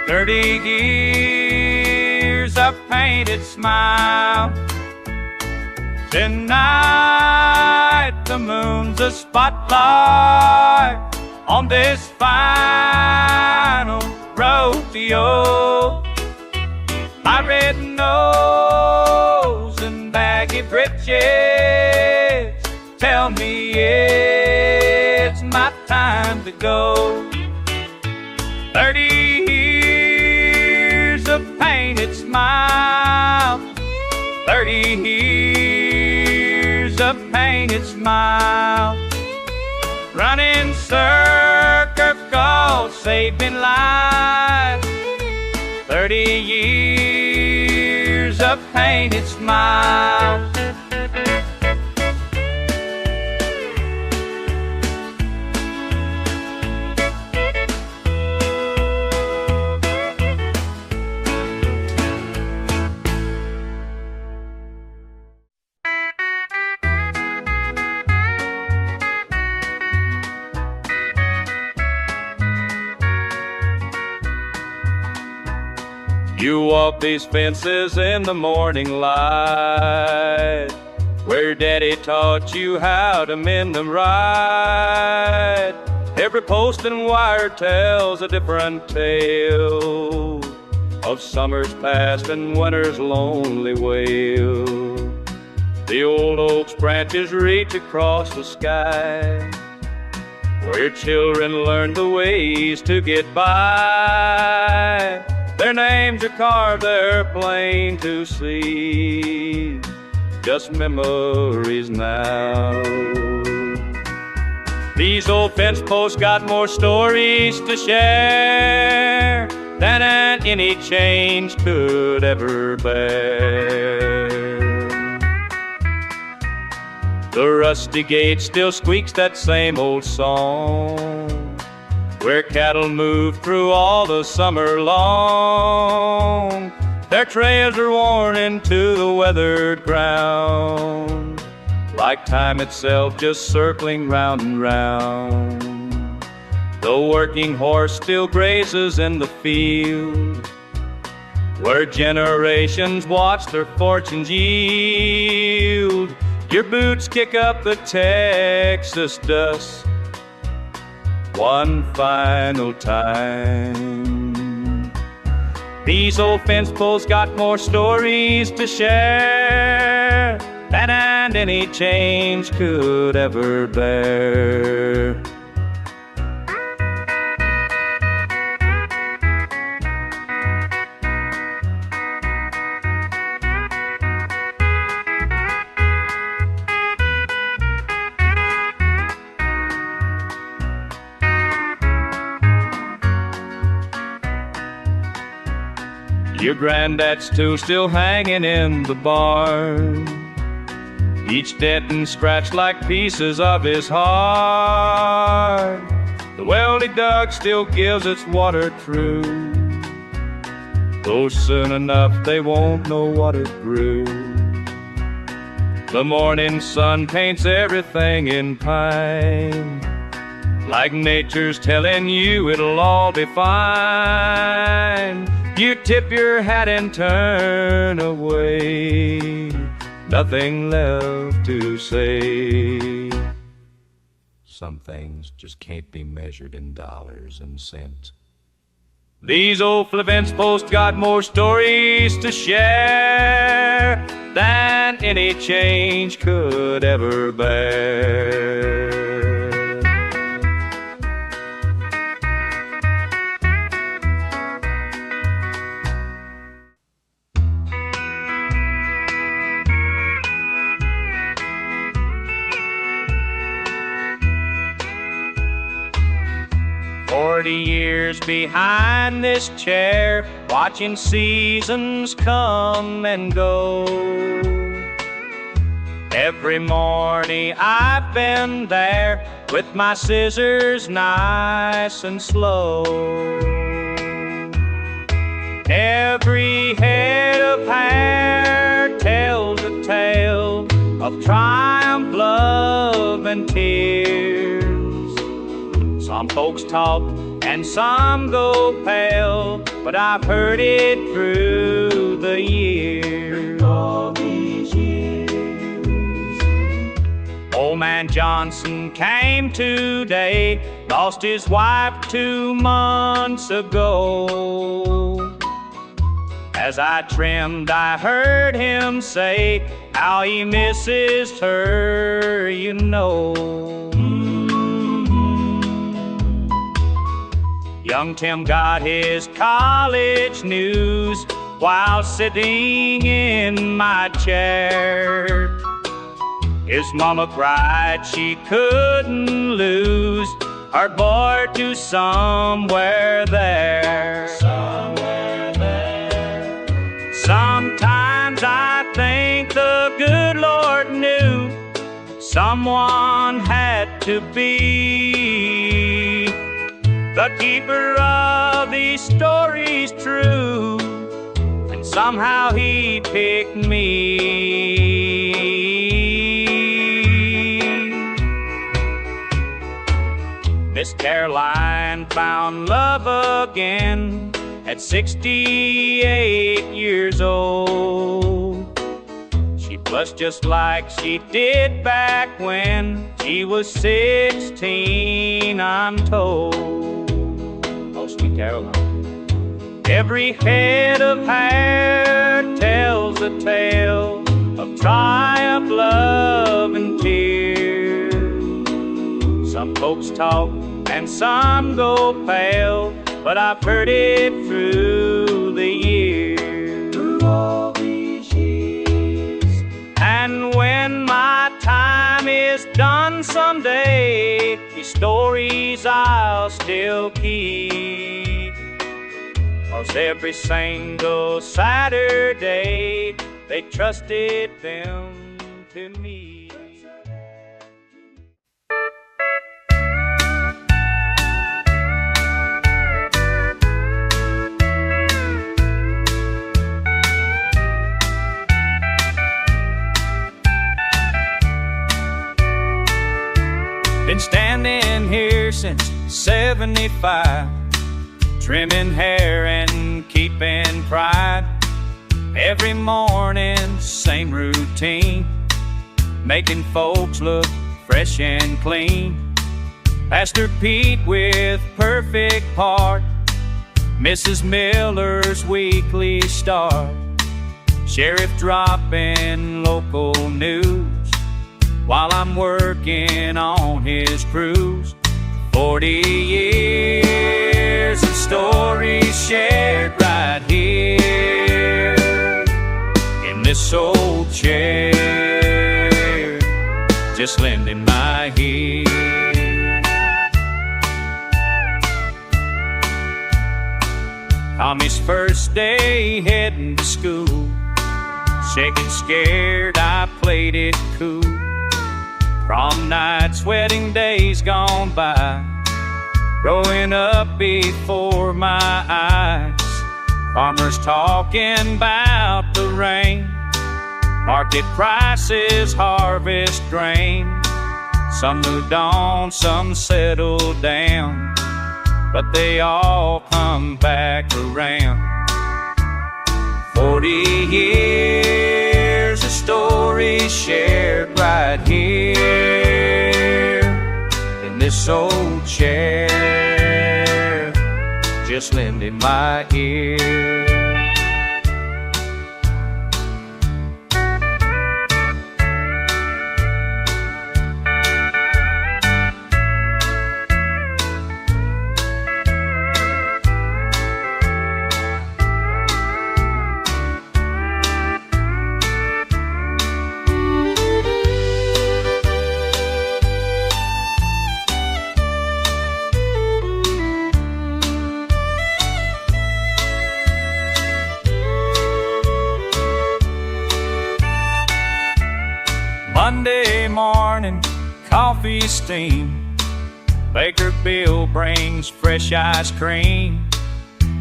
30 years of painted smile. Tonight the moon's a spotlight on this final rodeo. My red nose and tell me it's my time to go. 30 years of painted smile, 30 years of painted smile, running circles, saving lives. 30 years of painted smiles. You walk these fences in the morning light, where Daddy taught you how to mend them right. Every post and wire tells a different tale of summers past and winter's lonely wail. The old oak's branches reach across the sky, where children learn the ways to get by. Their names are carved there plain to see, just memories now. These old fence posts got more stories to share than any change could ever bear. The rusty gate still squeaks that same old song, where cattle move through all the summer long. Their trails are worn into the weathered ground, like time itself just circling round and round. The working horse still grazes in the field, where generations watch their fortunes yield. Your boots kick up the Texas dust one final time. These old fence posts got more stories to share than any change could ever bear. Your granddad's tool still hanging in the barn, each dent and scratch like pieces of his heart. The well he dug still gives its water true, though soon enough they won't know what it grew. The morning sun paints everything in pine, like nature's telling you it'll all be fine. You tip your hat and turn away, nothing left to say. Some things just can't be measured in dollars and cents. These old fence posts got more stories to share than any change could ever bear. 40 years behind this chair, watching seasons come and go. Every morning I've been there with my scissors nice and slow. Every head of hair tells a tale of triumph, love, and tears. Some folks talk and some go pale, but I've heard it through the years. All these years. Old man Johnson came today, lost his wife 2 months ago. As I trimmed, I heard him say how he misses her, you know. Young Tim got his college news while sitting in my chair. His mama cried she couldn't lose her boy to somewhere there. Somewhere there. Sometimes I think the good Lord knew someone had to be the keeper of these stories true, and somehow he picked me. Miss Caroline found love again at 68 years old. She blushed just like she did back when she was 16, I'm told. Oh, sweet Caroline. Every head of hair tells a tale of triumph, love, and tears. Some folks talk and some go pale, but I've heard it through the years. Through all these years. And when my time is done someday, these stories I'll still keep. 'Cause every single Saturday they trusted them to me. Been standing here since 75, trimming hair and keeping pride. Every morning, same routine, making folks look fresh and clean. Pastor Pete with perfect part, Mrs. Miller's weekly start, Sheriff dropping local news while I'm working on his cruise. 40 years of stories shared right here in this old chair, just lending my ear. Tommy's first day heading to school, shaking scared, I played it cool. Prom nights, wedding days gone by, growing up before my eyes. Farmers talking about the rain, market prices, harvest grain. Some moved on, some settled down, but they all come back around. 40 years of stories shared right here in this old chair, just lending my ear. Monday morning, coffee steam, Baker Bill brings fresh ice cream.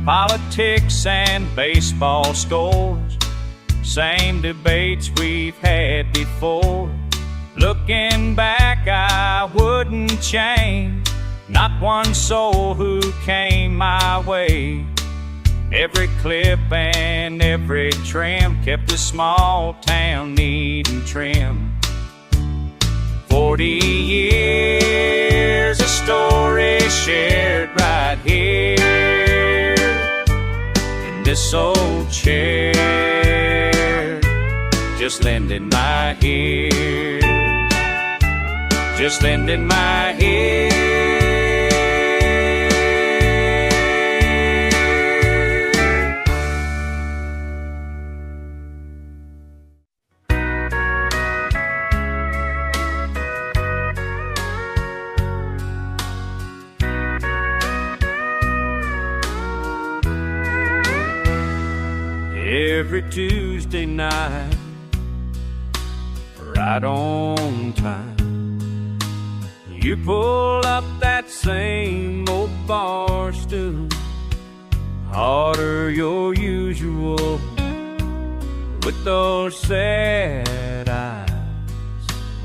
Politics and baseball scores, same debates we've had before. Looking back, I wouldn't change not one soul who came my way. Every clip and every trim kept this small town neat and trim. 40 years of stories shared right here in this old chair, just lending my ear, just lending my ear. Every Tuesday night, right on time, you pull up that same old bar stool, harder your usual, with those sad eyes.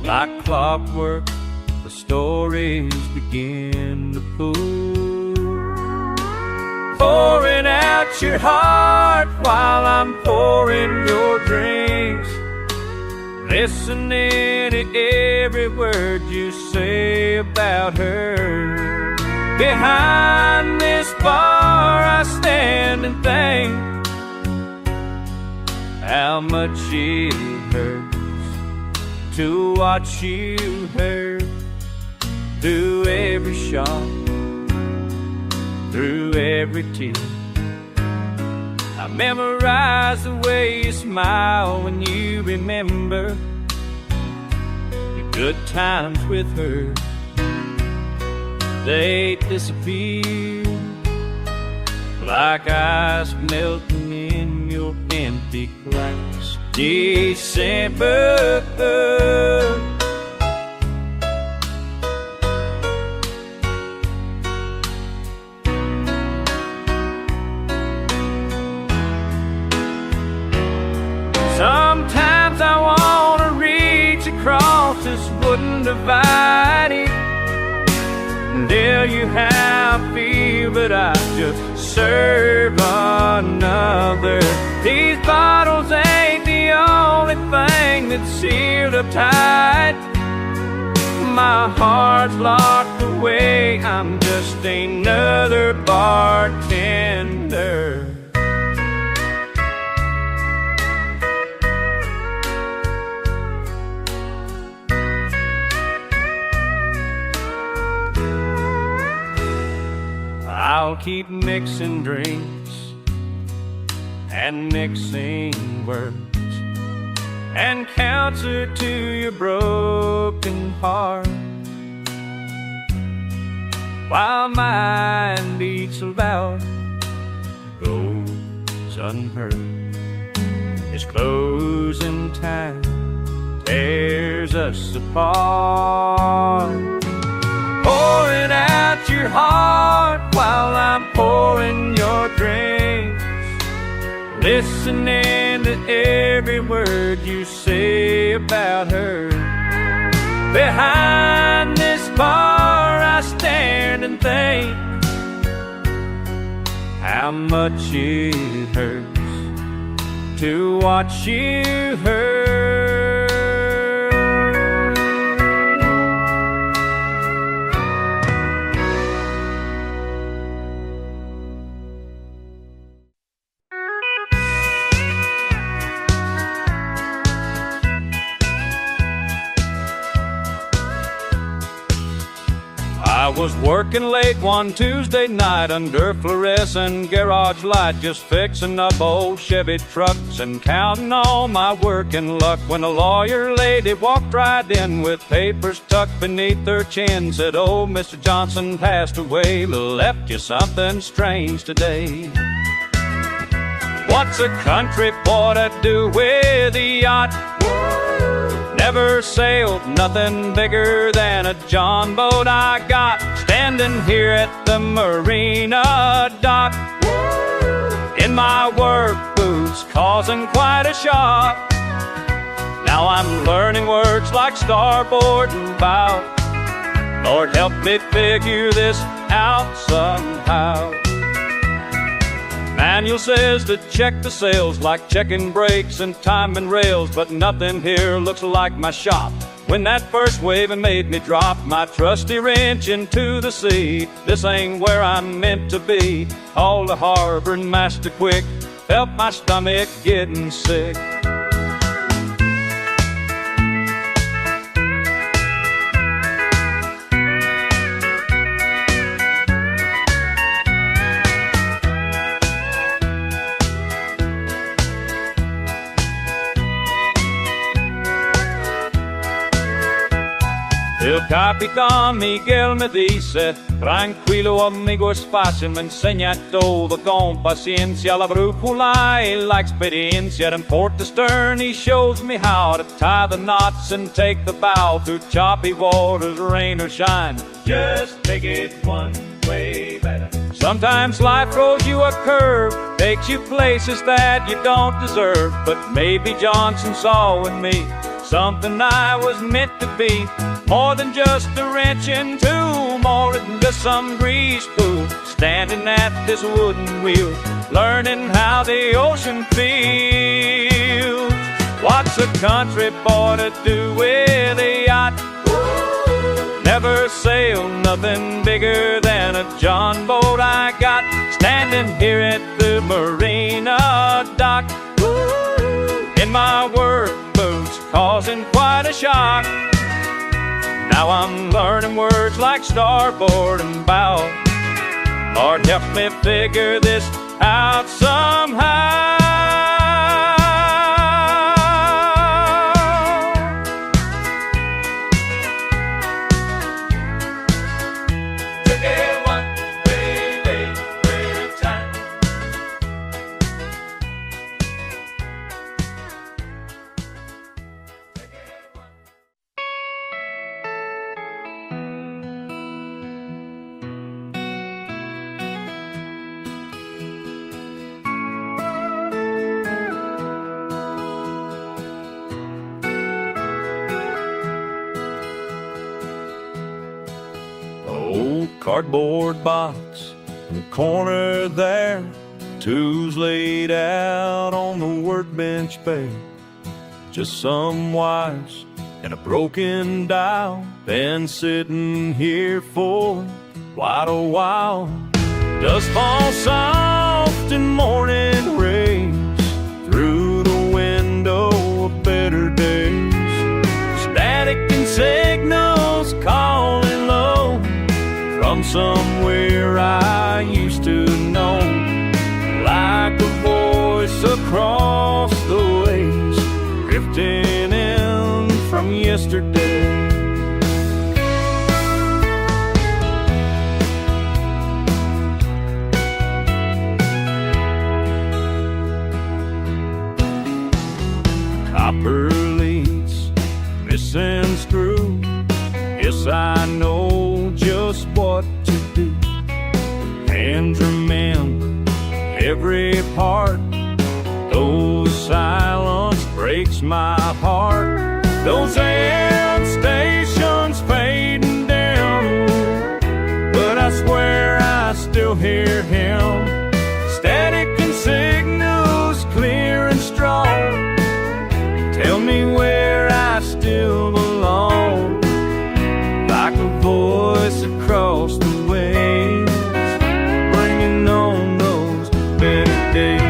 Like clockwork, the stories begin to pull, pouring out your heart while I'm pouring your drinks, listening to every word you say about her. Behind this bar I stand and think how much it hurts to watch you hurt through every shot, through every tear. I memorize the way you smile when you remember the good times with her. They disappear like ice melting in your empty glass. December, sometimes I want to reach across this wooden dividing and tell you how I feel, but I just serve another. These bottles ain't the only thing that's sealed up tight. My heart's locked away, I'm just another bartender. I'll keep mixing drinks and mixing words and counsel to your broken heart, while mine beats loud, goes unheard. It's closing time tears us apart, pouring out your heart while I'm pouring your drinks, listening to every word you say about her. Behind this bar I stand and think how much it hurts to watch you hurt. I was working late one Tuesday night under fluorescent garage light, just fixing up old Chevy trucks and counting all my working luck, when a lawyer lady walked right in with papers tucked beneath her chin. Said, "Oh, Mr. Johnson passed away, but left you something strange today. What's a country boy to do with a yacht? Never sailed nothing bigger than a John boat I got, standing here at the marina dock in my work boots, causing quite a shock. Now I'm learning words like starboard and bow. Lord, help me figure this out somehow. Manual says to check the sails like checking brakes and timing rails, but nothing here looks like my shop. When that first wave made me drop my trusty wrench into the sea, this ain't where I'm meant to be. Call the harbor and master quick, felt my stomach getting sick. Il Capitan Miguel me dice, tranquillo amigo es fácil, me enseña todo con paciencia, la brújula y la experiencia. And port to stern he shows me how to tie the knots and take the bow through choppy waters, rain or shine. Just take it one way better. Sometimes life throws you a curve, takes you places that you don't deserve. But maybe Johnson saw in me something I was meant to be, more than just a wrench in two, more than just some grease pool. Standing at this wooden wheel, learning how the ocean feels. What's a country boy to do with a yacht? Never sailed nothing bigger than a John boat I got, standing here at the marina dock in my work boots, causing quite a shock. Now I'm learning words like starboard and bow. Lord, help me figure this out somehow. Take it one way at a time. Old cardboard box in the corner there, tools laid out on the workbench bare. Just some wires and a broken dial, been sitting here for quite a while. Dust falls soft in morning rays through the window of better days. Static and signals calling low from somewhere I used to know, like a voice across the waves, drifting in from yesterday. Copper leads, missing screw, yes I know just what to do. Hands remember every part, though silence breaks my heart. Those end stations fading down, but I swear I still hear him. Static and signals clear and strong, tell me where I still belong, like a voice across the waves, bringing on those better days.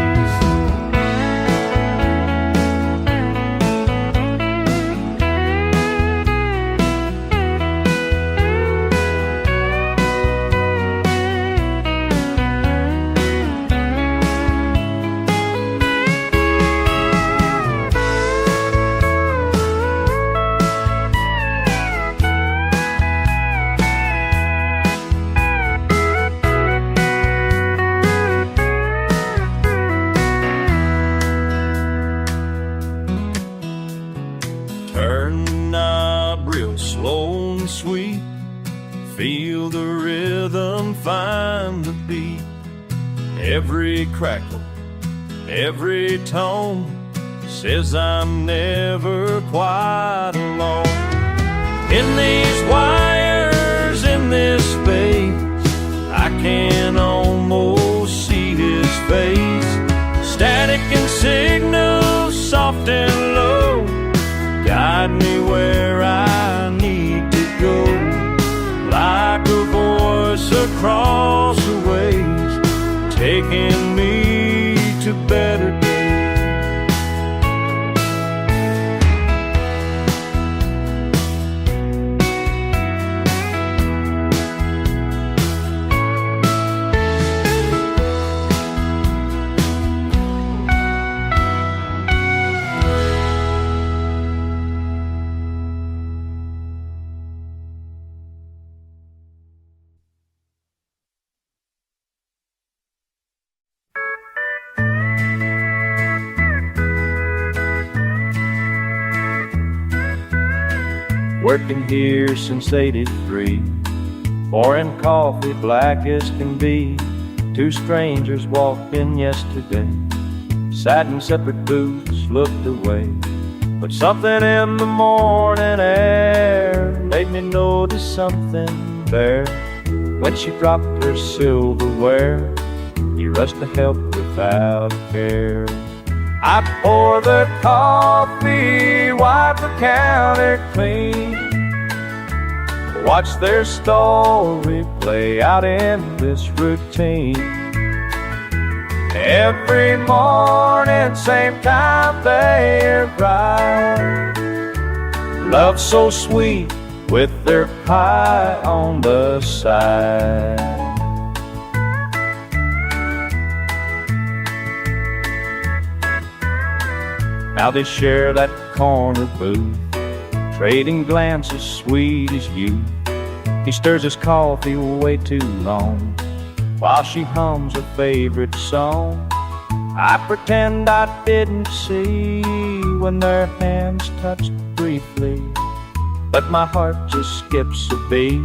Turn the knob real slow and sweet, feel the rhythm, find the beat. Every crackle, every tone says I'm never quite alone. In these wires, in this space, I can almost see his face. Static and signals, soft and low, guide me where I need to go, like a voice across the waves, taking me to bed. working here since '83. Pouring coffee black as can be. Two strangers walked in yesterday, sat in separate booths, looked away. But something in the morning air made me notice something there. When she dropped her silverware, he rushed to help without a care. I pour the coffee, wipe the counter clean, watch their story play out in this routine. Every morning, same time they arrive. Love so sweet with their pie on the side. Now they share that corner booth, trading glances sweet as youth. He stirs his coffee way too long, while she hums her favorite song. I pretend I didn't see when their hands touched briefly, but my heart just skips a beat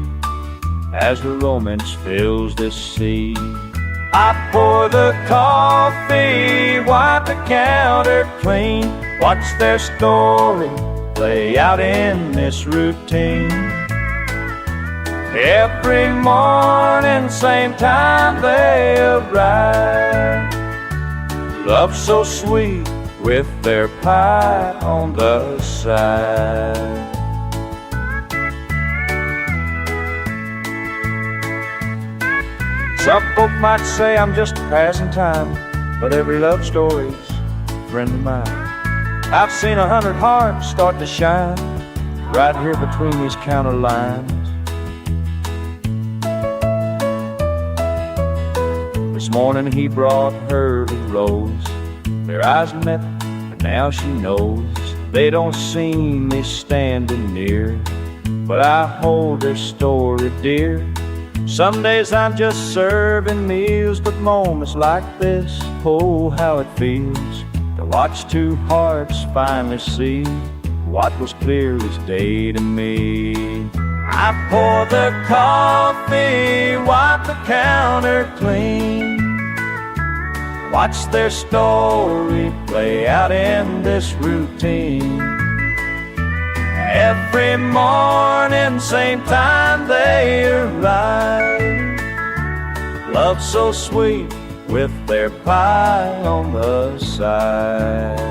as the romance fills this sea. I pour the coffee, wipe the counter clean, watch their story play out in this routine. Every morning, same time they arrive. Love so sweet with their pie on the side. Some folk might say I'm just passing time, but every love story's a friend of mine. I've seen 100 hearts start to shine right here between these counter lines. This morning he brought her the rose. Their eyes met, but now she knows they don't see me standing near, but I hold their story dear. Some days I'm just serving meals, but moments like this, oh, how it feels to watch two hearts finally see what was clear as day to me. I pour the coffee, wipe the counter clean, watch their story play out in this routine. Every morning, same time they arrive. Love so sweet with their pie on the side.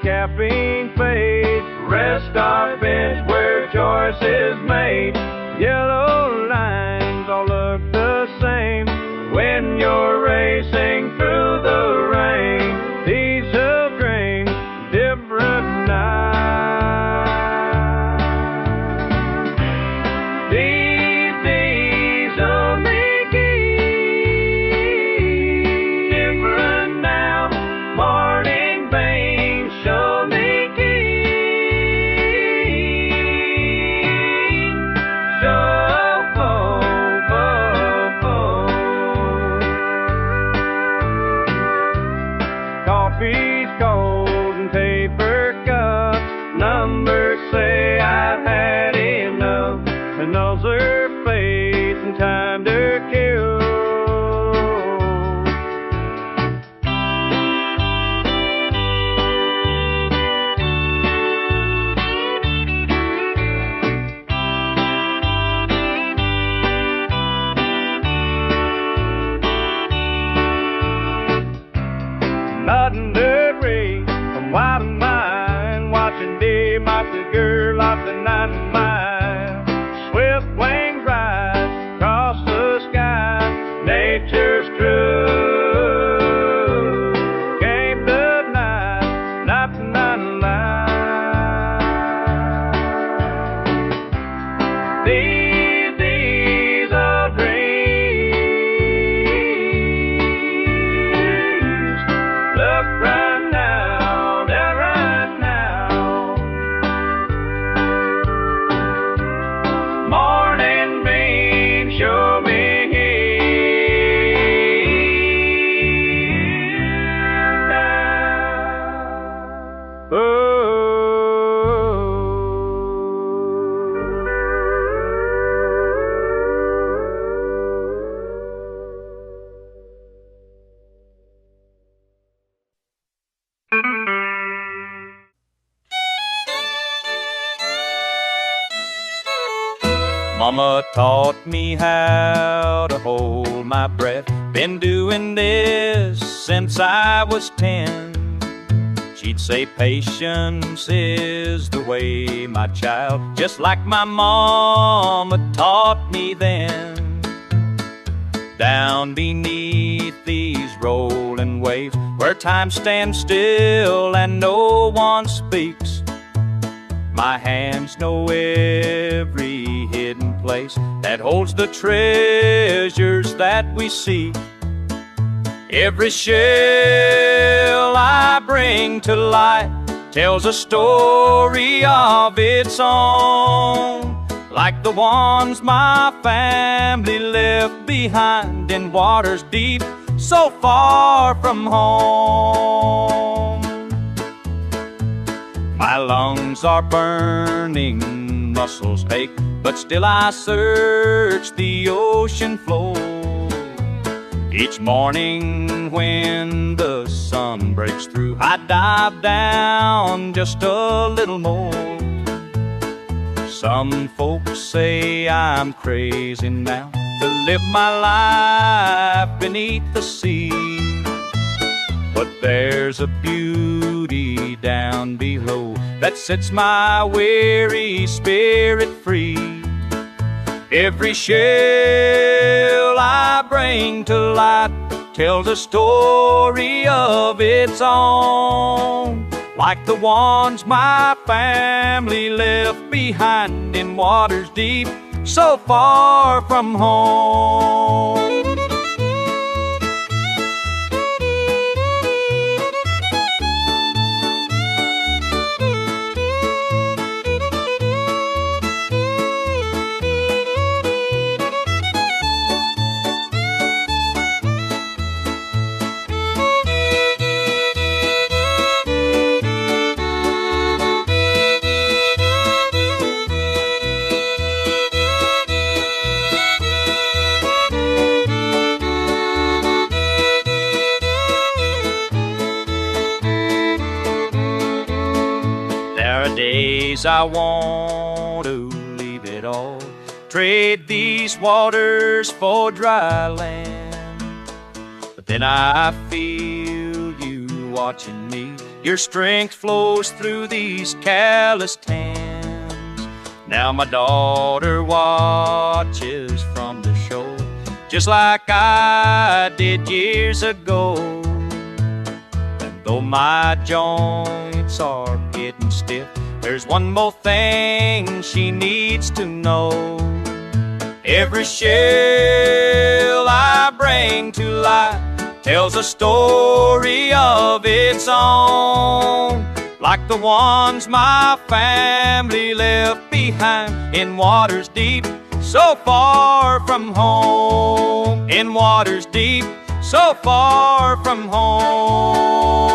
Caffeine fade, rest our bench where choice is made. Yellow lines all look the same when you're racing through the rain. These of grain, different nights. These only keep different now. Morning veins show me coffee's cold and paper cups. Numbers say I've had enough, and those are fate and time to kill. Nothing to read from wide of mine, watching day mark the girl off the 90 mile. Swift wings rise across the sky, nature's true. Came the night, not the night line. These are dreams. Mama taught me how to hold my breath. Been doing this since I was 10. She'd say patience is the way, my child, just like my mama taught me then. Down beneath these rolling waves, where time stands still and no one speaks, my hands know every hidden place that holds the treasures that we seek. Every shell I bring to light tells a story of its own, like the ones my family left behind in waters deep, so far from home. My lungs are burning, muscles ache, but still I search the ocean floor. Each morning when the sun breaks through, I dive down just a little more. Some folks say I'm crazy now to live my life beneath the sea, but there's a beauty down below that sets my weary spirit free. Every shell I bring to light tells a story of its own, like the ones my family left behind in waters deep, so far from home. I want to leave it all, trade these waters for dry land, but then I feel you watching me. Your strength flows through these calloused hands. Now my daughter watches from the shore, just like I did years ago. And though my joints are getting stiff, there's one more thing she needs to know. Every shell I bring to light tells a story of its own, like the ones my family left behind in waters deep, so far from home. In waters deep, so far from home.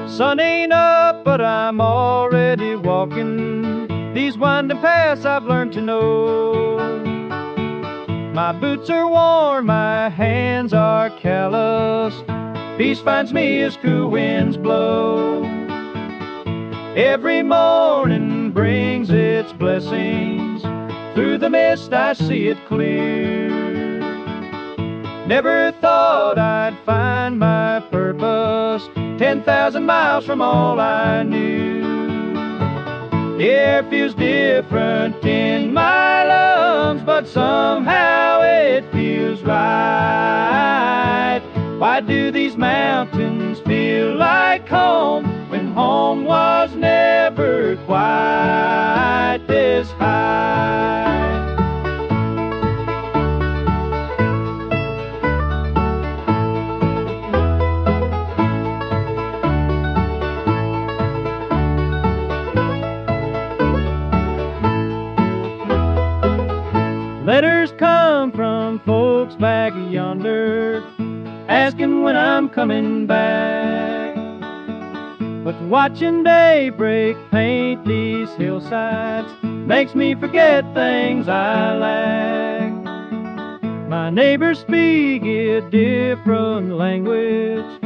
Sun ain't up, but I'm already walking these winding paths I've learned to know. My boots are worn, my hands are callous. Peace finds me as cool winds blow. Every morning brings its blessings. Through the mist I see it clear. Never thought I'd find my purpose 10,000 miles from all I knew. The air feels different in my lungs, but somehow it feels right. Why do these mountains feel like home when home was never quite this high? flag yonder, asking when I'm coming back. But watching daybreak paint these hillsides makes me forget things I lack. My neighbors speak a different language,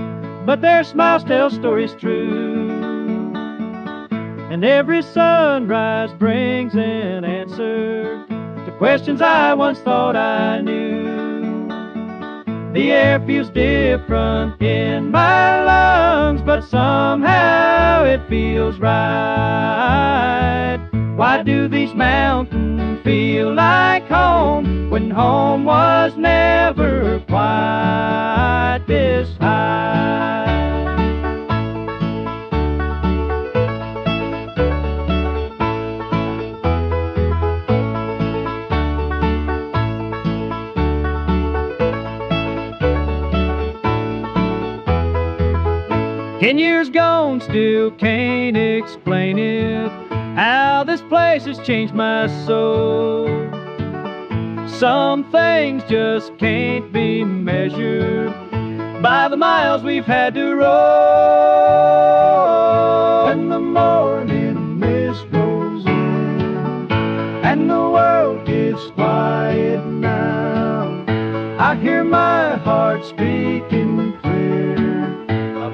but their smiles tell stories true. And every sunrise brings an answer to questions I once thought I knew. The air feels different in my lungs, but somehow it feels right. Why do these mountains feel like home when home was never quite this high? 10 years gone, still can't explain it, how this place has changed my soul. Some things just can't be measured by the miles we've had to roll. When the morning mist rolls in and the world gets quiet now, I hear my heart speaking clear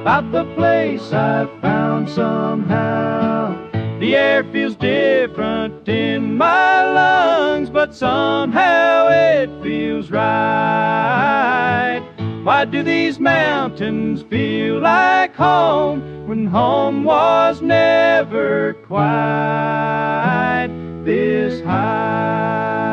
about the place I found somehow. The air feels different in my lungs, but somehow it feels right. Why do these mountains feel like home when home was never quite this high?